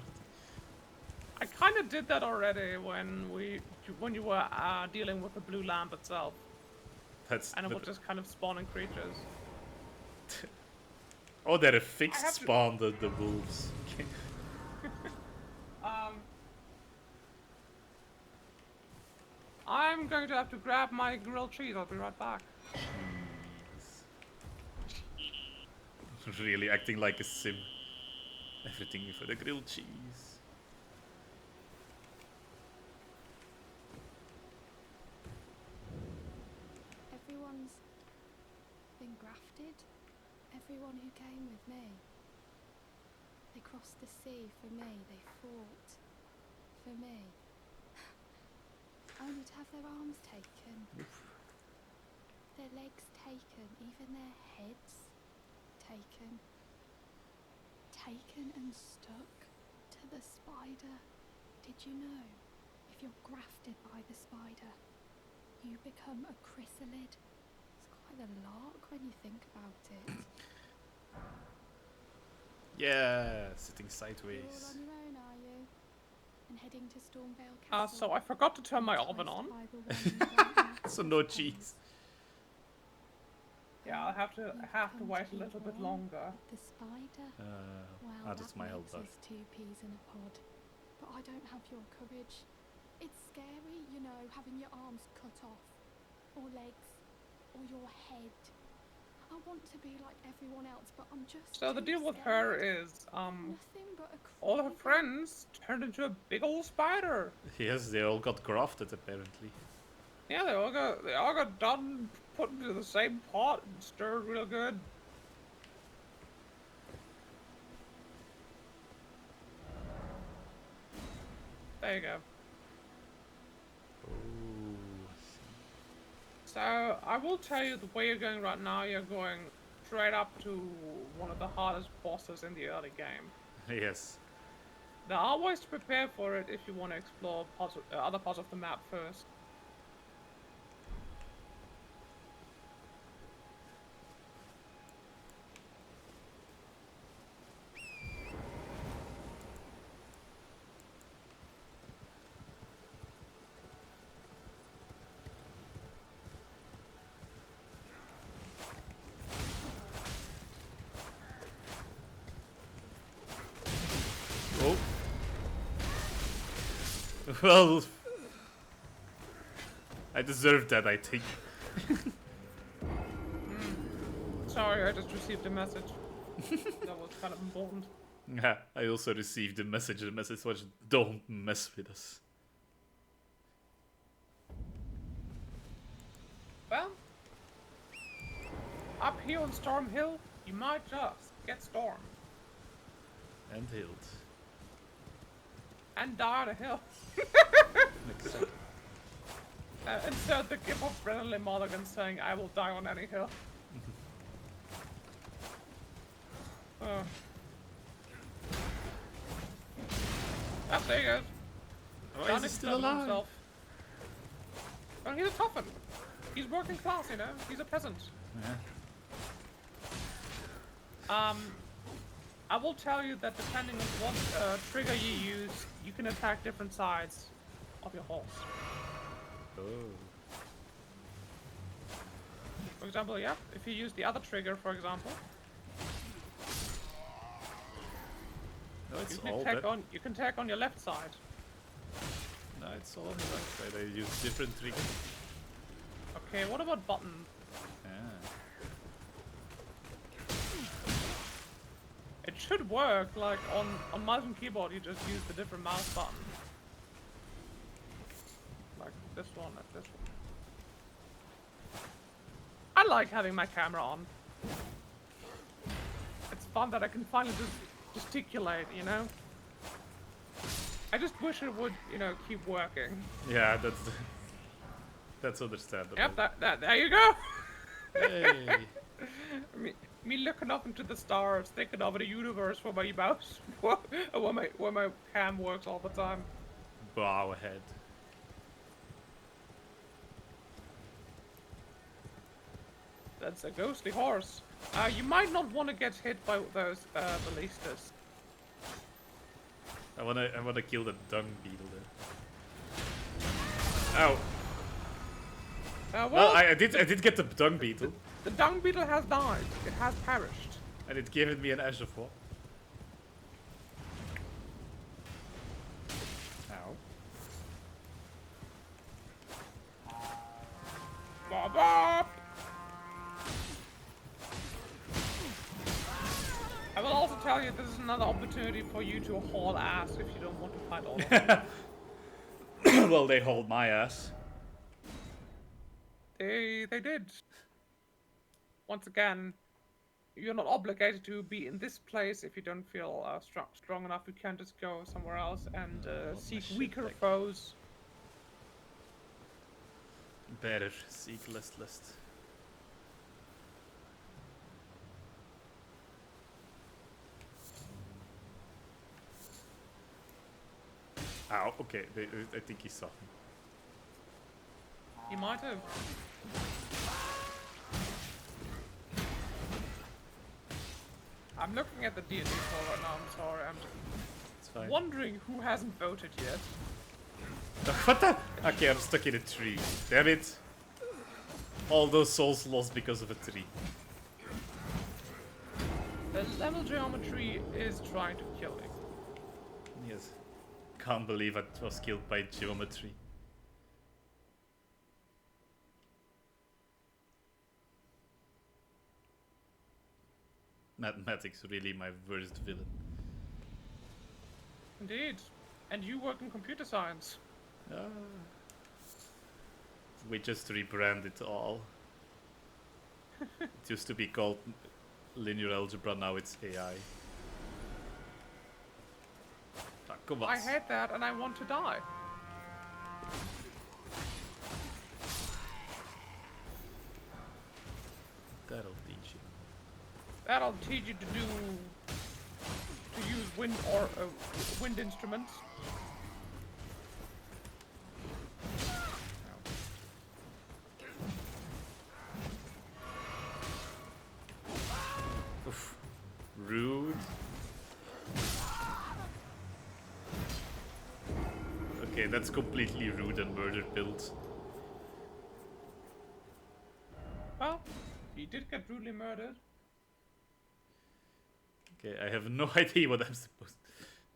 I kind of did that already when you were dealing with the blue lamp itself, That's and it was just kind of spawning creatures. Oh, they're a I fixed have to- spawn, the wolves. I'm going to have to grab my grilled cheese. I'll be right back. Really acting like a sim. Everything for the grilled cheese. Everyone's been grafted. Everyone who came with me. They crossed the sea for me. They fought for me. Only to have their arms taken. Their legs taken. Even their heads taken. Taken and stuck to the spider. Did you know? If you're grafted by the spider, you become a chrysalid. It's quite a lark when you think about it. Yeah, sitting You're all sideways. on your own, are you? And heading to Stormvale Castle. So I forgot to turn my oven enticed on. by the one you don't like So no sometimes. cheese. Yeah, I have to You've wait a come to little be bit one longer. with the spider. That's Well, that my makes helper. us two peas in a pod. But I don't have your courage. It's scary, you know, having your arms cut off, or legs, or your head. I want to be like everyone else, but I'm just So the too deal with scared. her is, Nothing but a all her crazy- friends turned into a big old spider. Yes, they all got grafted apparently. Yeah, they all got done put into the same pot and stirred real good. There you go. So I will tell you the way you're going right now. You're going straight up to one of the hardest bosses in the early game. Yes. There are ways to prepare for it if you want to explore other parts of the map first. Well, I deserve that, I think. Sorry, I just received a message. That was kind of important. Yeah, I also received a message. The message was, "Don't mess with us." Well, up here on Storm Hill, you might just get stormed And healed. and die on a hill. Exactly. Insert the gif of Brennan Mulligan saying, "I will die on any hill." There he goes. Why Done is he it, still done it alive? himself. Well, he's a toughen. He's working class, you know. He's a peasant. Yeah. I will tell you that depending on what trigger you use, you can attack different sides of your horse. Oh. For example, yeah, if you use the other trigger, for example, No, it's you all can that. attack on your left side. No, it's all on the right side. I use different triggers. Okay, what about button? Ah. It should work, like on mouse and keyboard you just use the different mouse button. Like this one and this one. I like having my camera on. It's fun that I can finally just gesticulate, you know? I just wish it would, you know, keep working. Yeah, that's understandable. Yep, there you go! Hey. Me looking up into the stars, thinking of the universe where my mouse, where my cam works all the time. Bow ahead. That's a ghostly horse. You might not want to get hit by those ballistas. I wanna kill the dung beetle there. Ow. Well, I did get the dung beetle, The dung beetle has died. It has perished. and it gave me an Ash of War. Ow. Bop, bop. I will also tell you this is another opportunity for you to haul ass if you don't want to fight all of them. Well, they hold my ass. They did. Once again, you're not obligated to be in this place if you don't feel strong enough. You can just go somewhere else and seek shit weaker back. foes. Better seek list. Ow, okay, I think he saw me. You might have. I'm looking at the D&D poll right now, I'm sorry. I'm It's fine. wondering who hasn't voted yet. What the? Okay, I'm stuck in a tree. Damn it. All those souls lost because of a tree. The level geometry is trying to kill me. Yes. Can't believe I was killed by geometry. Mathematics really my worst villain. Indeed. And you work in computer science. We just rebranded all. It used to be called linear algebra, now it's AI. Ah, come on. I hate that and I want to die. That'll teach you. That'll teach you to use wind instruments. Oof. Rude. Okay, that's completely rude and murder build. Well, he did get brutally murdered. Okay, I have no idea what I'm supposed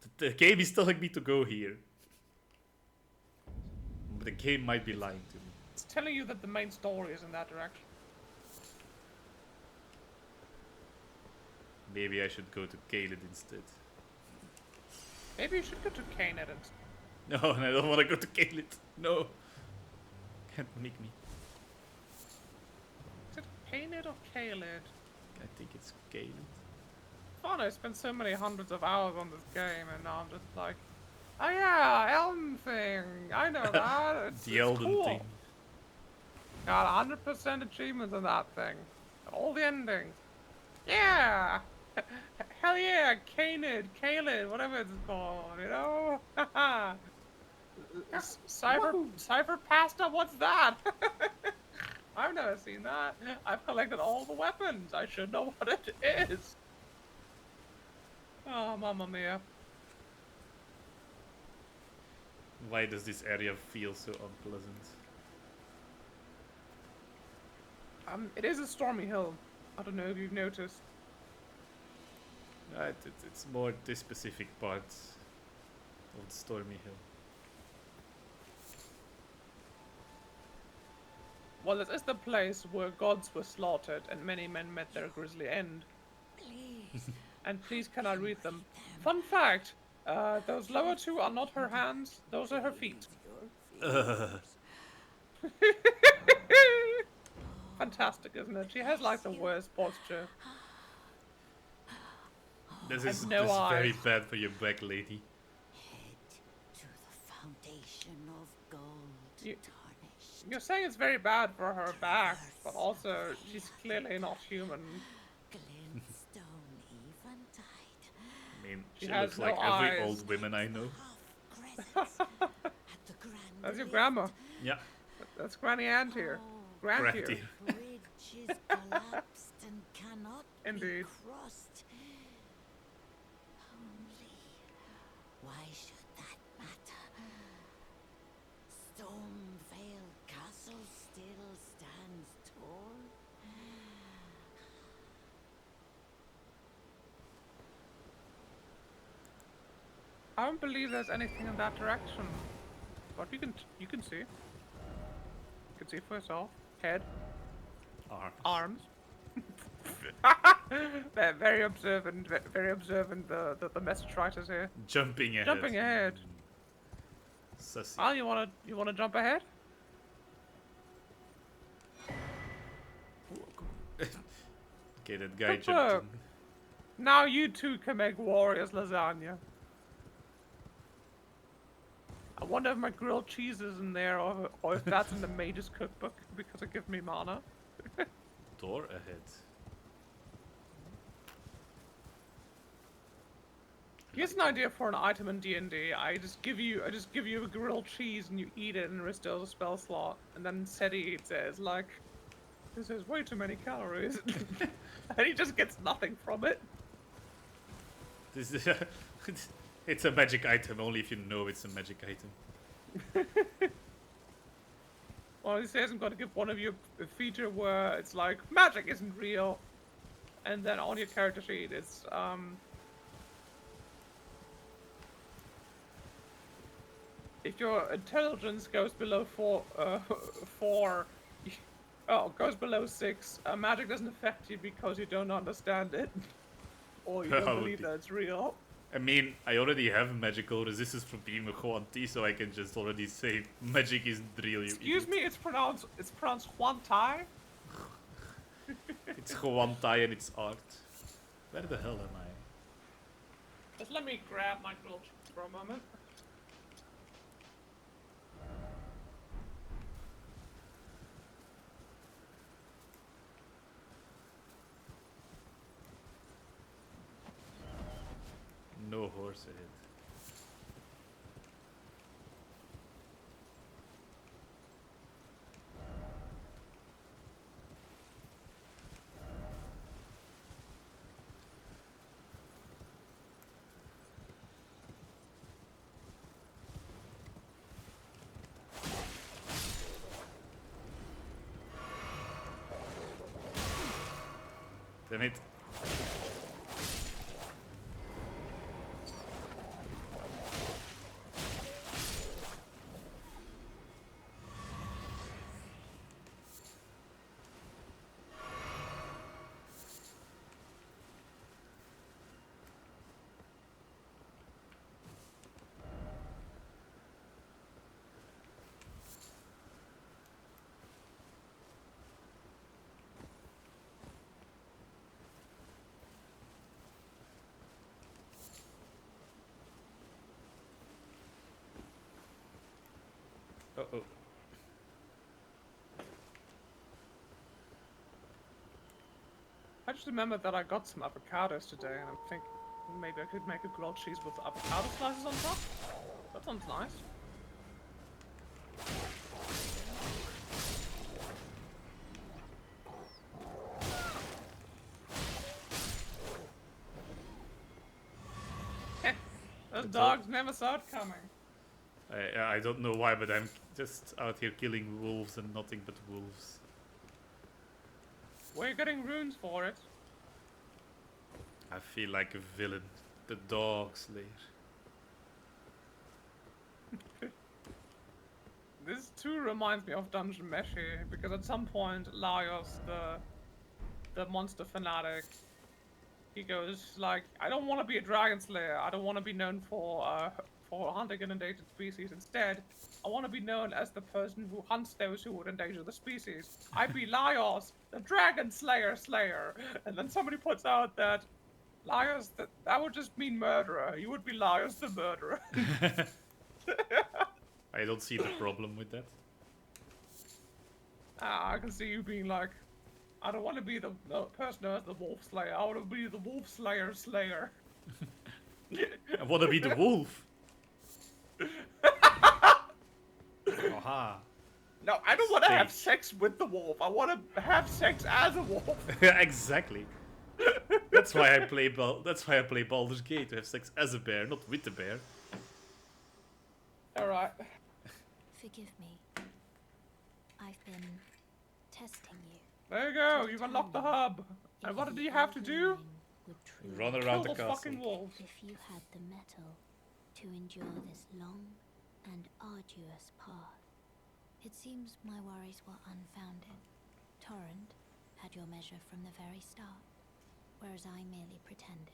to... The game is telling me to go here. But the game might be lying to me. It's telling you that the main story is in that direction. Maybe I should go to Caelid instead. Maybe you should go to Canaan and No, and I don't want to go to Caelid. No. Can't make me. is it Canaan or Caelid? I think it's Caelid. Fun, I spent so many hundreds of hours on this game and now I'm just like, oh yeah, Elden thing. I know that. It's, The it's Elden cool. thing. Got 100% achievements in that thing. All the endings. Yeah! Hell yeah, Caelid, whatever it's called, you know? Cypher Pasta, what's that? I've never seen that. I've collected all the weapons. I should know what it is. Oh, mamma mia. Why does this area feel so unpleasant? It is a stormy hill. I don't know if you've noticed. It's more this specific part of the Stormy Hill. Well, this is the place where gods were slaughtered and many men met their grisly end. Please. And please, can I read them? Fun fact, those lower two are not her hands, those are her feet. Fantastic, isn't it? She has like the worst posture. This And is no this is very eyes. bad for your back, lady. Head to the foundation of gold You- tarnished. You're saying it's very bad for her back, but also she's clearly not human. Glintstone Eventide. I mean, She she has looks no like every eyes. old woman I know. Half-crescent at the Grand That's your Lift. grandma. Yeah, That's Granny Aunt here. Oh, Grant Grant here. here. the bridge is collapsed and cannot Indeed. be crossed. Only, why should that matter? Stormvale Castle still stands tall. I don't believe there's anything in that direction. But you can see. You can see for yourself. Head, arms. Very observant. Very observant. The message writers here. Jumping ahead. Jumping ahead. Sussy. Al, you wanna jump ahead? Okay, that guy Good jumped work. in. Now you two can make warriors lasagna. I wonder if my grilled cheese is in there, or if that's in the mage's cookbook because it gives me mana. Door ahead. Here's an idea for an item in D&D. I just give you a grilled cheese and you eat it and it restores a spell slot. And then Seti eats it. It's like, this has way too many calories. And he just gets nothing from it. This is it's a magic item only if you know it's a magic item. Well, he says I'm going to give one of you a feature where it's like, magic isn't real. And then on your character sheet it's, if your intelligence goes below goes below 6, magic doesn't affect you because you don't understand it. Or you don't Well, believe that it's real. I mean, I already have magical resistance from being a Huanti, so I can just already say magic isn't real. You Excuse idiot. me, it's pronounced Huan Tai? It's Huantai and it's art. Where the hell am I? Just let me grab my grilled cheese for a moment. No horse ahead. Damn it. Uh-oh. I just remembered that I got some avocados today, and I'm thinking maybe I could make a grilled cheese with avocado slices on top. That sounds nice. Those dogs never saw it coming. I don't know why, but I'm just out here killing wolves and nothing but wolves. We're getting runes for it. I feel like a villain. The dog slayer. This too reminds me of Dungeon Meshi, because at some point Laios, the monster fanatic, he goes like, I don't want to be a dragon slayer. I don't want to be known for hunting an endangered species. Instead, I want to be known as the person who hunts those who would endanger the species. I be Laios, the dragon slayer. And then somebody puts out that Laios, that would just mean murderer. You would be Laios the murderer. I don't see the problem with that. I can see you being like, I don't want to be the person who has the wolf slayer. I want to be the wolf slayer. I want to be the wolf. Aha. No, I don't want to have Stage. sex with the wolf. I want to have sex as a wolf. Exactly. That's why I play Baldur's Gate, to have sex as a bear, not with the bear. All right. Forgive me. I've been testing you. There you go. You've unlocked the hub. And what did you have to do? Run Kill around the the castle. fucking wolves. If you had the metal to endure this long and arduous path, it seems my worries were unfounded. Torrent had your measure from the very start, whereas I merely pretended.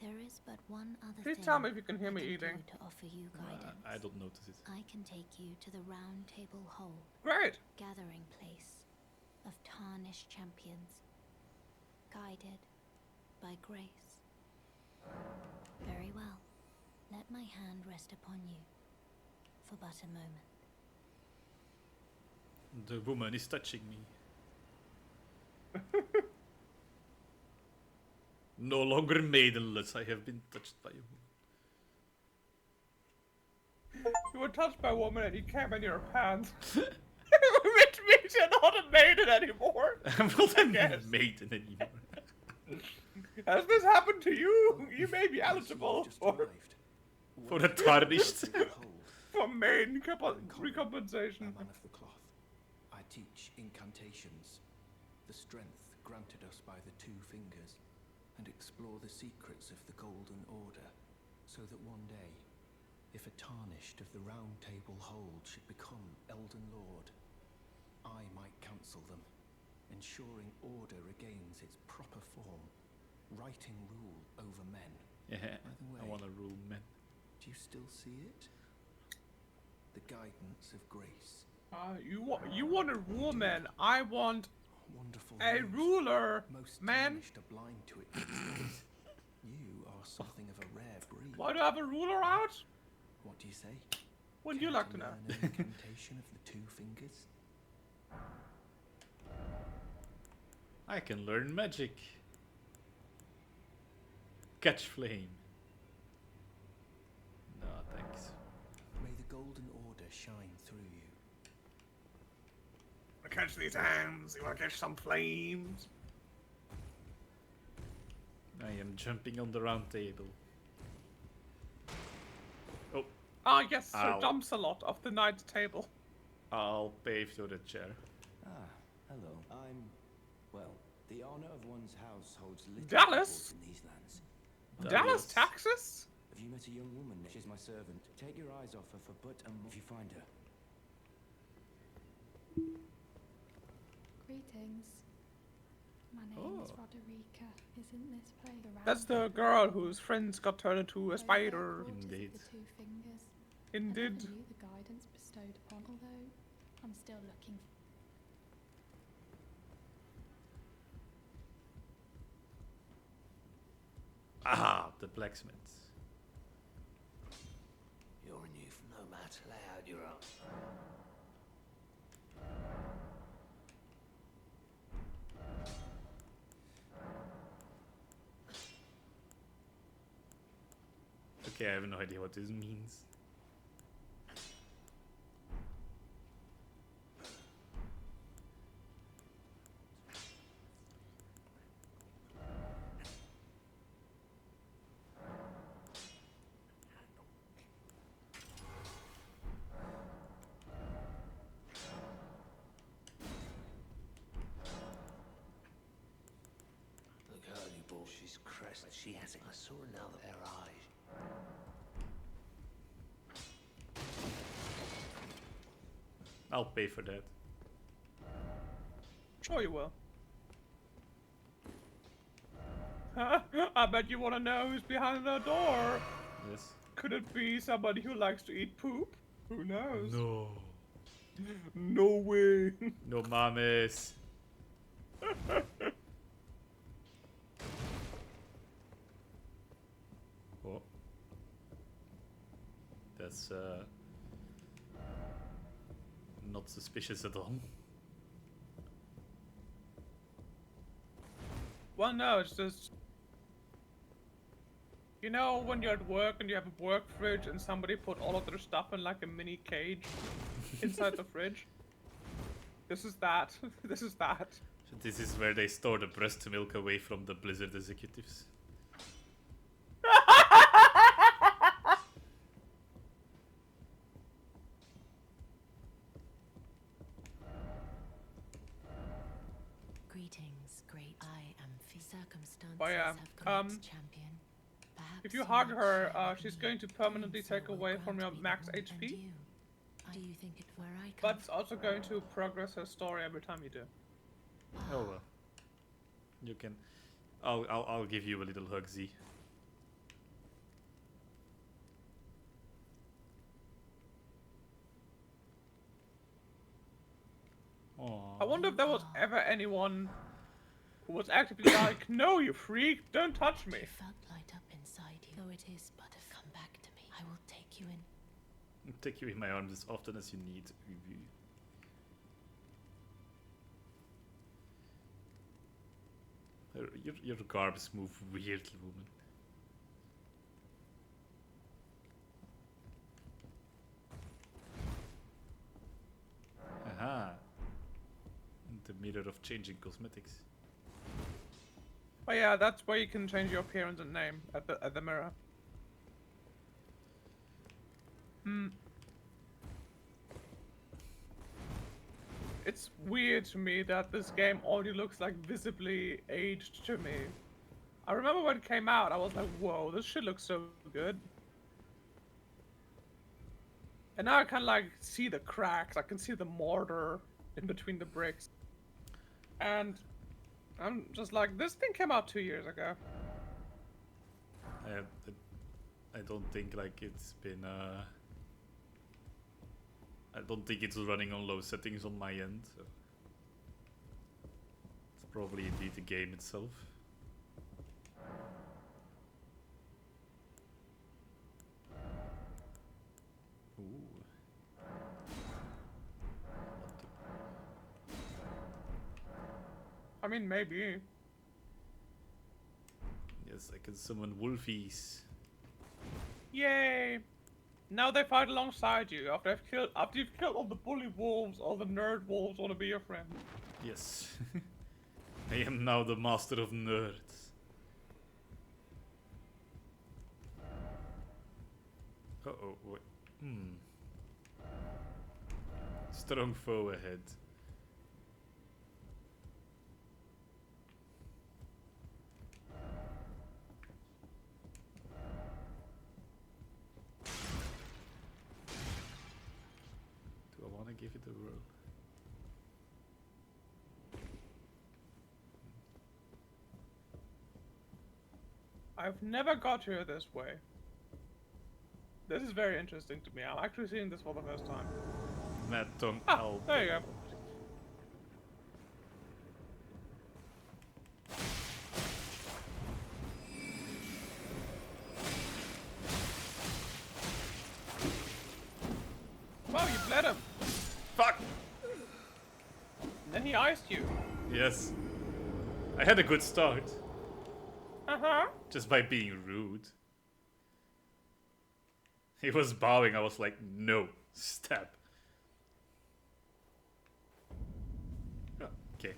There is but one other Please thing tell me if you can hear I me can eating. do to offer you guidance. I don't notice it. I can take you to the Round Table Hold, Great. gathering place of tarnished champions, guided by grace. Very well. Let my hand rest upon you for but a moment. The woman is touching me. No longer maidenless, I have been touched by a woman. You were touched by a woman and you came in your pants. Which means you're not a maiden anymore. I'm not a guess. maiden anymore. Has this happened to you? You may be eligible Just for arrived. For a tarnished. for maiden recompensation. A man of the cloth. I teach incantations, the strength granted us by the two fingers, and explore the secrets of the Golden Order, so that one day, if a tarnished of the Round Table Hold should become Elden Lord, I might counsel them, ensuring order regains its proper form, righting rule over men. Yeah, By the I way, want to rule men. do you still see it? The guidance of grace. You want a woman. I want Wonderful a news. ruler, Most man. tarnished are blind to it these days. You are something of a rare breed. Why do I have a ruler out? What do you say? Wouldn't you Care like to know? learn an incantation of the two fingers? I can learn magic. Catch flame. No, thanks. May the Golden Order shine through you. Catch these hands. You want to catch some flames? I am jumping on the round table. Oh, Ah, yes, Sir Ow. Jumsalot of the Night Table. I'll pave you the chair. Ah, hello. Well, the honor of one's house holds little Dallas? importance in these lands. Dallas, Texas? Have you met a young woman? She's my servant. Take your eyes off her for but a moment if you find her. Greetings. My name is Roderica. Isn't this place the That's the Round girl whose friends got turned into a Table? spider. Quarters of Indeed. The two fingers. Indeed. I never knew the guidance bestowed upon, although I'm still looking. Ah, the blacksmith. You're a new nomad. Lay out your arms. Okay, I have no idea what this means. The girl you bought, she's crest. She has it. I saw another pair of eyes. I'll pay for that. Sure you will. I bet you want to know who's behind the door. Yes. Could it be somebody who likes to eat poop? Who knows? No. No way. No mames. Oh. That's not suspicious at all. Well, no, it's just... You know when you're at work and you have a work fridge and somebody put all of their stuff in like a mini cage inside the fridge? This is that. This is that. So this is where they store the breast milk away from the Blizzard executives. Greetings, great. I am circumstances Oh, yeah. have come champion. Perhaps If you you hug might her, share she's with going me. to permanently So take will away from your grant me max more than HP, you. Do you think it where I come but it's also going to progress her story every time you do. Oh well. You can. I'll give you a little hug, Z. I wonder if there was ever anyone who was actively like, "No, you freak! Don't touch me." You felt light up inside you. Though it is but a come back to me. I will take you in. Take you in my arms as often as you need. Your garbs move weirdly, woman. Aha. The mirror of changing cosmetics. Oh yeah, that's where you can change your appearance and name at the mirror. It's weird to me that this game already looks like visibly aged to me. I remember when it came out, I was like, whoa, this shit looks so good. And now I can like see the cracks, I can see the mortar in between the bricks. And I'm just like, this thing came out 2 years ago. I don't think like it's been I don't think it's running on low settings on my end. So. It's probably indeed the game itself. Ooh. What the... I mean, maybe. Yes, I can summon wolfies. Yay! Now they fight alongside you. After you've killed all the bully wolves, all the nerd wolves want to be your friend. Yes. I am now the master of nerds. Uh-oh, wait. Strong foe ahead. Do I want to give it a whirl? I've never got here this way. This is very interesting to me. I'm actually seeing this for the first time. Mad tongue Ah, owl. there you go. Wow, you bled him. Fuck! And then he iced you. Yes. I had a good start. Uh-huh. Just by being rude. He was bowing. I was like, no, stab. Oh, okay.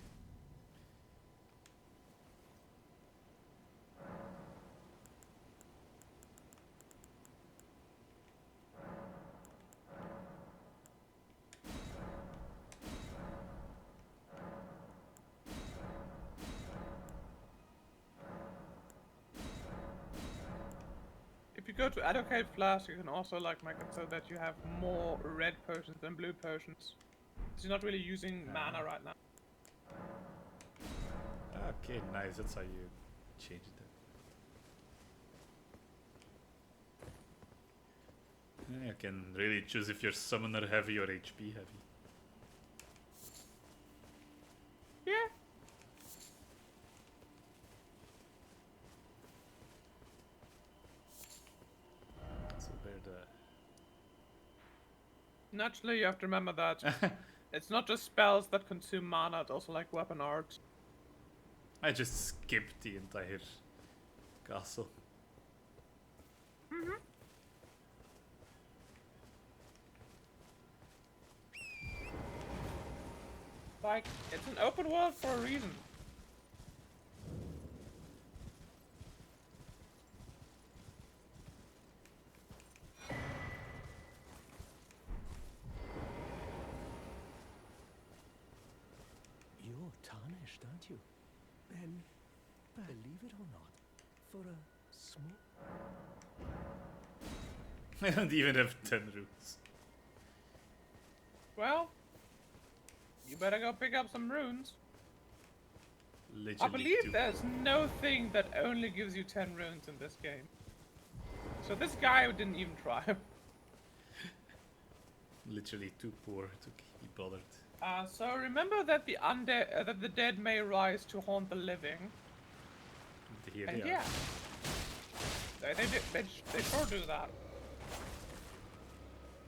If you go to allocate flask, you can also like make it so that you have more red potions than blue potions. Because you're not really using mana right now. Okay, nice. That's how you change it. Then. You can really choose if you're summoner heavy or HP heavy. Yeah. So where Naturally, you have to remember that it's not just spells that consume mana, it's also like weapon art. I just skipped the entire castle. Mm-hmm. Like, it's an open world for a reason. You're tarnished, aren't you? Then, believe it or not, for a small... I don't even have 10 runes. Well, you better go pick up some runes. Literally I believe 2. there's no thing that only gives you 10 runes in this game. So this guy didn't even try. Literally too poor to be bothered. So remember that the undead, that the dead may rise to haunt the living. Here And they are. yeah, they sure do that.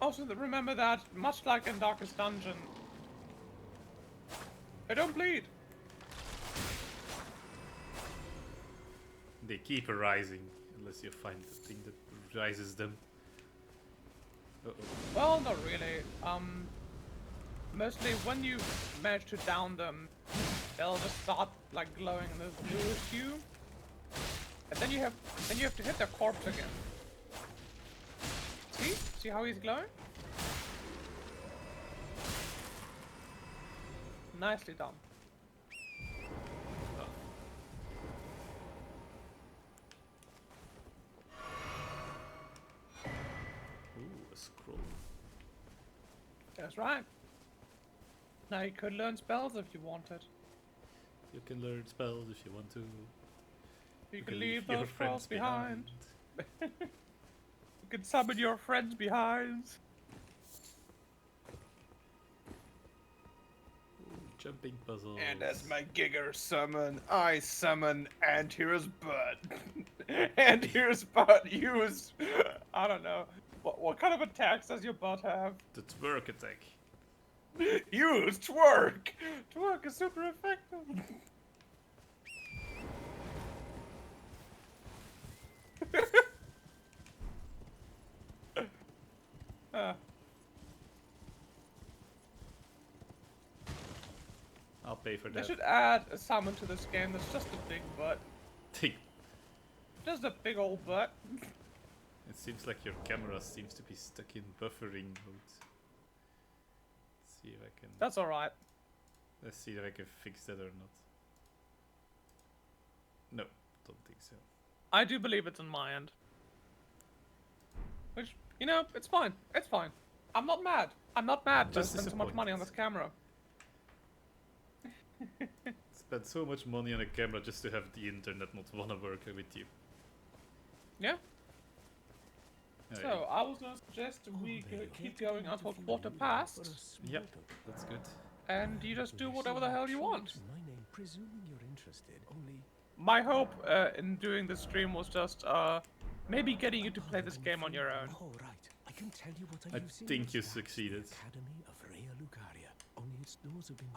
Also, remember that, much like in Darkest Dungeon, they don't bleed. They keep rising unless you find the thing that rises them. Uh-oh. Well, not really. Mostly when you manage to down them, they'll just start like glowing in this bluish hue, and then you have to hit their corpse again. See how he's glowing? Nicely done. Ooh, a scroll. That's right. Now you could learn spells if you wanted. You can learn spells if you want to. You can leave your those friends spells behind. You can summon your friends behind. Ooh, jumping puzzles. And as my Giger summon, I summon Antir's butt. Antir's butt use... I don't know. What kind of attacks does your butt have? The twerk attack. Use twerk! Twerk is super effective. I'll pay for They that. should add a summon to this game that's just a big butt. Think. Just a big old butt. It seems like your camera seems to be stuck in buffering mode. Let's see if I can. That's alright. Let's see if I can fix that or not. No, don't think so. I do believe it's on my end. Which, you know, it's fine. It's fine. I'm not mad. I'm not mad to Just spend so much money on this camera. Spend so much money on a camera just to have the internet not wanna work with you. Yeah. Alright. So, I was gonna suggest we keep going until quarter past, Yep, that's good. and you just do whatever the hell you want. My name, presuming you're interested, only... My hope in doing this stream was just maybe getting you to play this game on your own. Oh, right. I can tell you what I I've seen. think you succeeded. Academy of Rhea Lucaria. Only its doors have been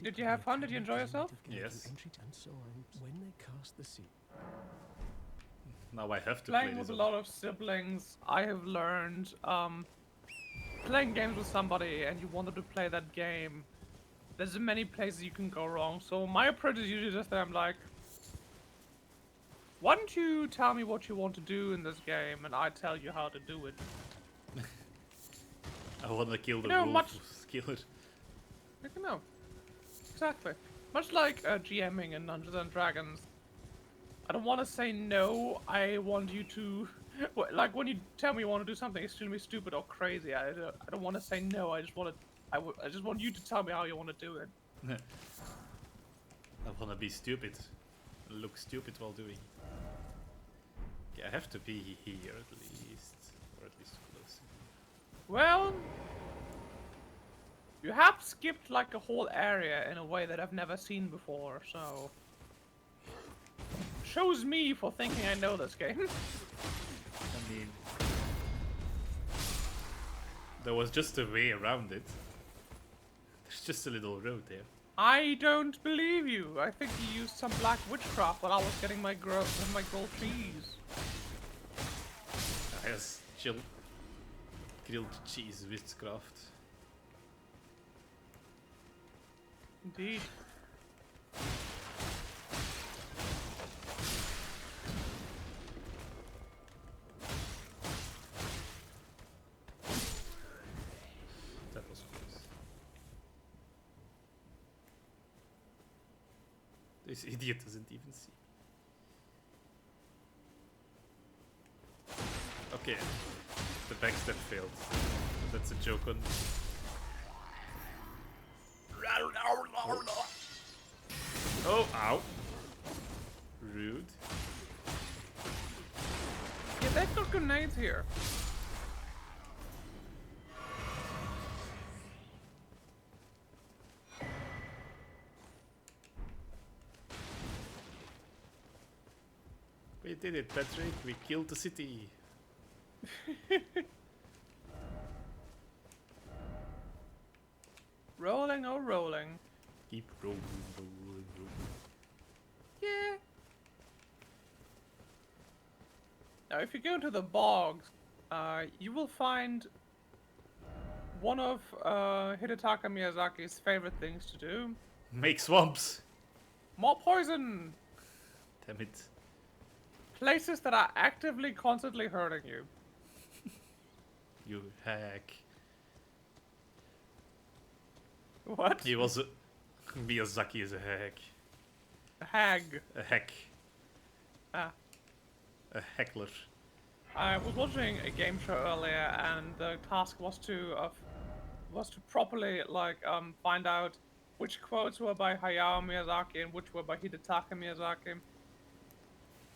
Did you have fun? Did you enjoy yourself? Yes. And so on. When they cast the seed. Now I have to play Playing this with a one. lot of siblings, I have learned playing games with somebody and you wanted to play that game, there's many places you can go wrong. So my approach is usually just that I'm like, why don't you tell me what you want to do in this game and I tell you how to do it. I wanna kill the You know, wolf killer. I don't know. Exactly. Much like GMing in Dungeons and Dragons, I don't want to say no. I want you to, like when you tell me you want to do something extremely stupid or crazy. I don't want to say no. I just want to. I just want you to tell me how you want to do it. I wanna be stupid. Look stupid while doing it. Okay, I have to be here at least. Or at least close. Well, you have skipped like a whole area in a way that I've never seen before, so shows me for thinking I know this game. I mean, there was just a way around it. There's just a little road there. I don't believe you. I think you used some black witchcraft while I was getting my gold cheese. Yes, chill. Grilled cheese witchcraft. Indeed. That was close. This idiot doesn't even see. Okay, the backstep failed. That's a joke on. Oh, ow. Rude. Yeah, they've got grenades here. We did it, Patrick. We killed the city. Rolling, oh rolling. Keep rolling, rolling, rolling. Yeah. Now, if you go into the bogs, you will find one of Hidetaka Miyazaki's favorite things to do. Make swamps. More poison! Damn it. Places that are actively, constantly hurting you. You hack. What? He was a... Miyazaki is a hack. A hag. A hack. Ah. A heckler. I was watching a game show earlier, and the task was to properly find out which quotes were by Hayao Miyazaki and which were by Hidetaka Miyazaki.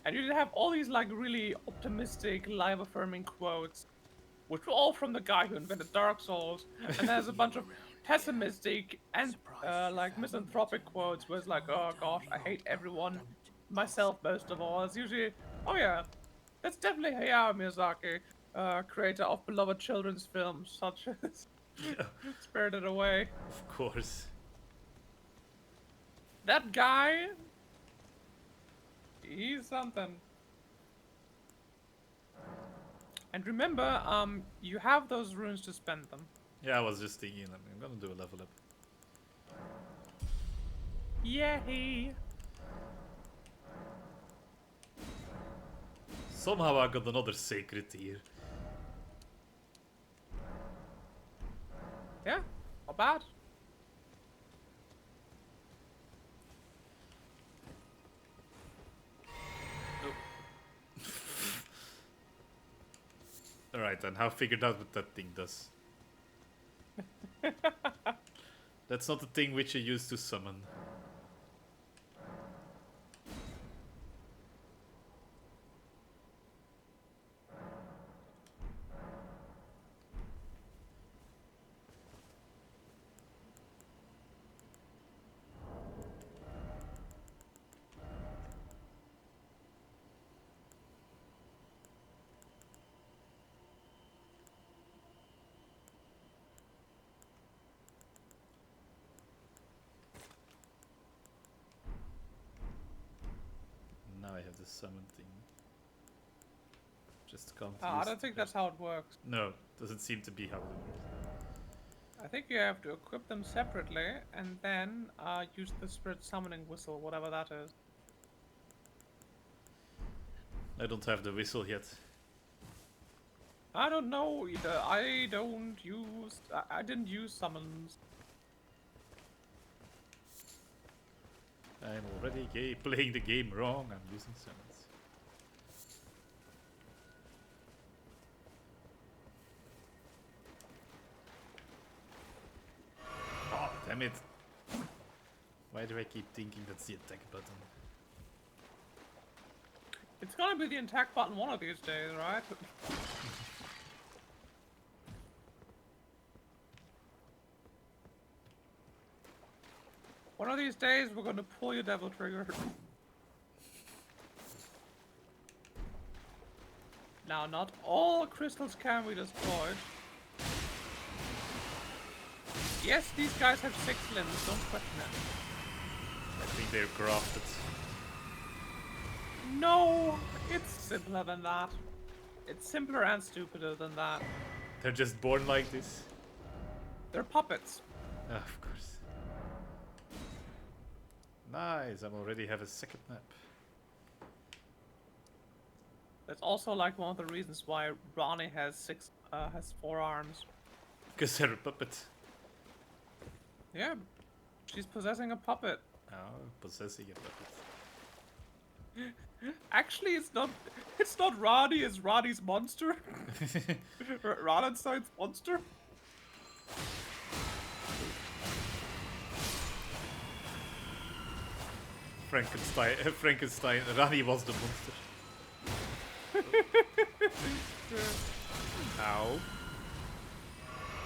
And you did have all these like really optimistic, life-affirming quotes, which were all from the guy who invented Dark Souls. And there's a bunch of pessimistic and like misanthropic quotes where it's like, oh gosh, I hate everyone, myself most of all. It's usually, oh yeah, that's definitely Hayao Miyazaki, creator of beloved children's films such as Spirited Away. Of course. That guy, he's something. And remember, you have those runes to spend them. Yeah, I was just thinking, I'm gonna do a level up. Yay! Somehow I got another sacred here. Yeah, not bad. Alright then, have figured out what that thing does. That's not the thing which you use to summon. Now I have the summon thing. Just can't. I use don't the think that's how it works. No, doesn't seem to be how it works. I think you have to equip them separately and then use the spirit summoning whistle, whatever that is. I don't have the whistle yet. I don't know either. I don't use. I didn't use summons. I'm already playing the game wrong. I'm using summons. Oh, damn it. Why do I keep thinking that's the attack button? It's gonna be the attack button one of these days, right? One of these days, we're gonna pull your devil trigger. Now, not all crystals can be destroyed. Yes, these guys have 6 limbs, don't question it. I think they're crafted. No, it's simpler than that. It's simpler and stupider than that. They're just born like this? They're puppets. Ah, of course. Nice, I already have a second map. That's also like one of the reasons why Ronnie has 4 arms. Because they're a puppet. Yeah, she's possessing a puppet. Oh, possessing a puppet. Actually, it's not Ronnie, it's Ronnie's monster. Ronenstein's monster. Frankenstein, Ronnie was the monster. Ow.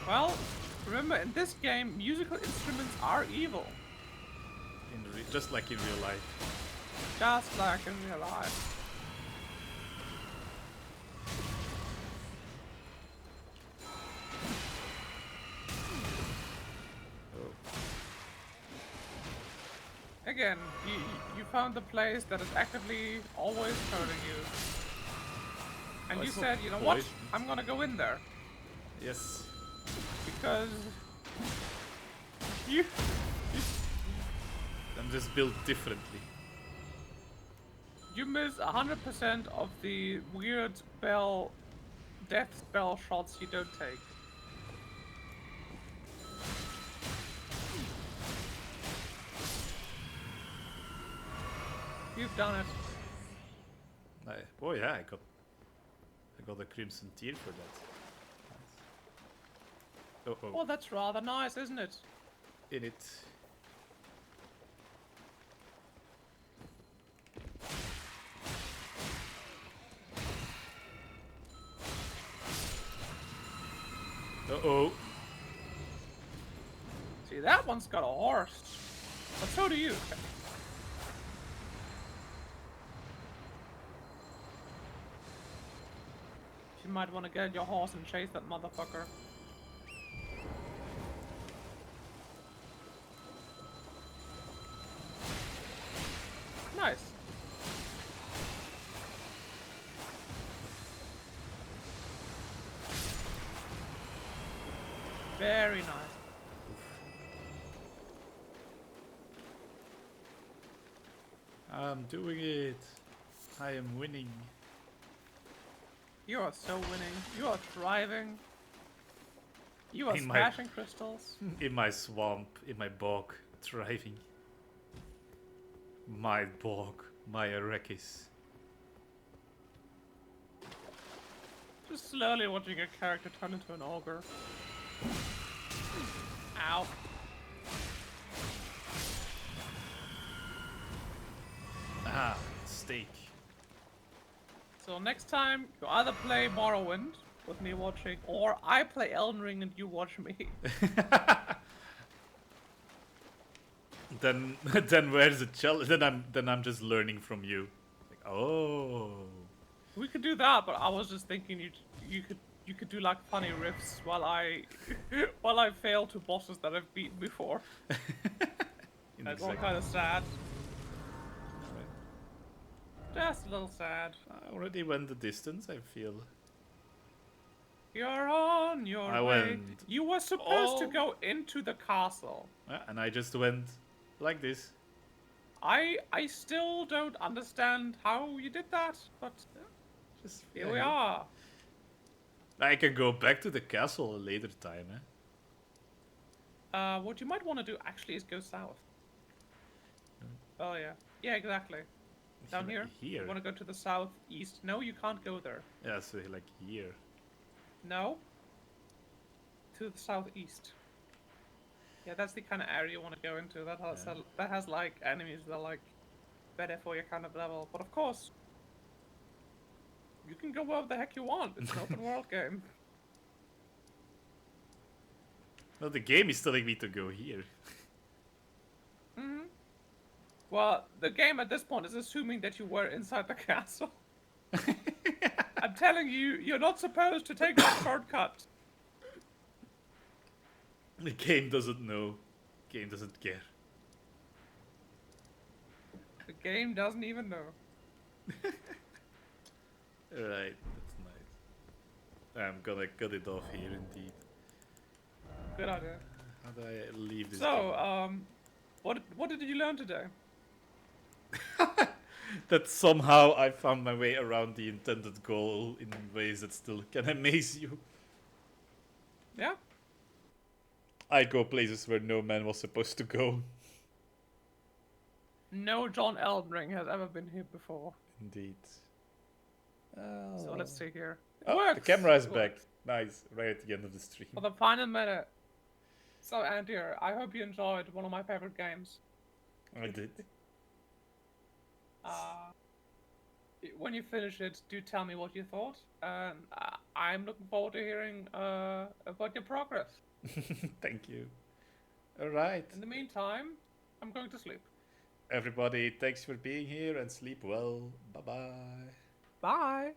Well, remember, in this game, musical instruments are evil. Just like in real life. Just like in real life. Oh. Again, you found the place that is actively always hurting you. And you said, you know what? I'm gonna go in there. Yes. Because you I'm just built differently. You miss 100% of the weird death spell shots you don't take. You've done it. Oh yeah, I got a crimson tear for that. Nice. Oh. Well, that's rather nice, isn't it? In it. Uh-oh. See, that one's got a horse. But so do you. You might want to get your horse and chase that motherfucker. Nice. Very nice. I'm doing it. I am winning. You are so winning. You are thriving. You are In my- smashing crystals. In my swamp, in my bog, thriving. My bog, my Arrakis. Just slowly watching a character turn into an ogre. Ow. Ah, steak. So next time, you either play Morrowind with me watching, or I play Elden Ring and you watch me. Then where's the challenge? Then I'm just learning from you. Like, oh. We could do that, but I was just thinking you could do like funny riffs while I fail to bosses that I've beaten before. That's all kind of sad. Just a little sad. I already went the distance, I feel. You're on your I way. went You were supposed to all- go into the castle. Yeah, and I just went like this. I still don't understand how you did that, but Just here we are. I can go back to the castle a later time, eh? What you might want to do actually is go south. Oh yeah. Yeah, exactly. Down here. Here? You want to go to the southeast? No, you can't go there. Yeah, so like here. No. To the southeast. Yeah, that's the kind of area you want to go into. That has like enemies that are like better for your kind of level. But of course, you can go wherever the heck you want. It's an open world game. Well, the game is telling me to go here. Mm-hmm. Well, the game at this point is assuming that you were inside the castle. I'm telling you, you're not supposed to take that shortcut. The game doesn't know. The game doesn't care. The game doesn't even know. Alright, that's nice. I'm gonna cut it off here indeed. Good idea. How do I leave this So, what did you learn today? that somehow I found my way around the intended goal in ways that still can amaze you. Yeah? I go places where no man was supposed to go. No John Elden Ring has ever been here before. Indeed. So let's see here. It Oh, works! the camera is It back. works. Nice, right at the end of the stream. For the final minute. So, Andy, I hope you enjoyed one of my favorite games. I did. When you finish it, do tell me what you thought. And I'm looking forward to hearing about your progress. Thank you. Alright. In the meantime, I'm going to sleep. Everybody, thanks for being here and sleep well. Bye-bye. Bye!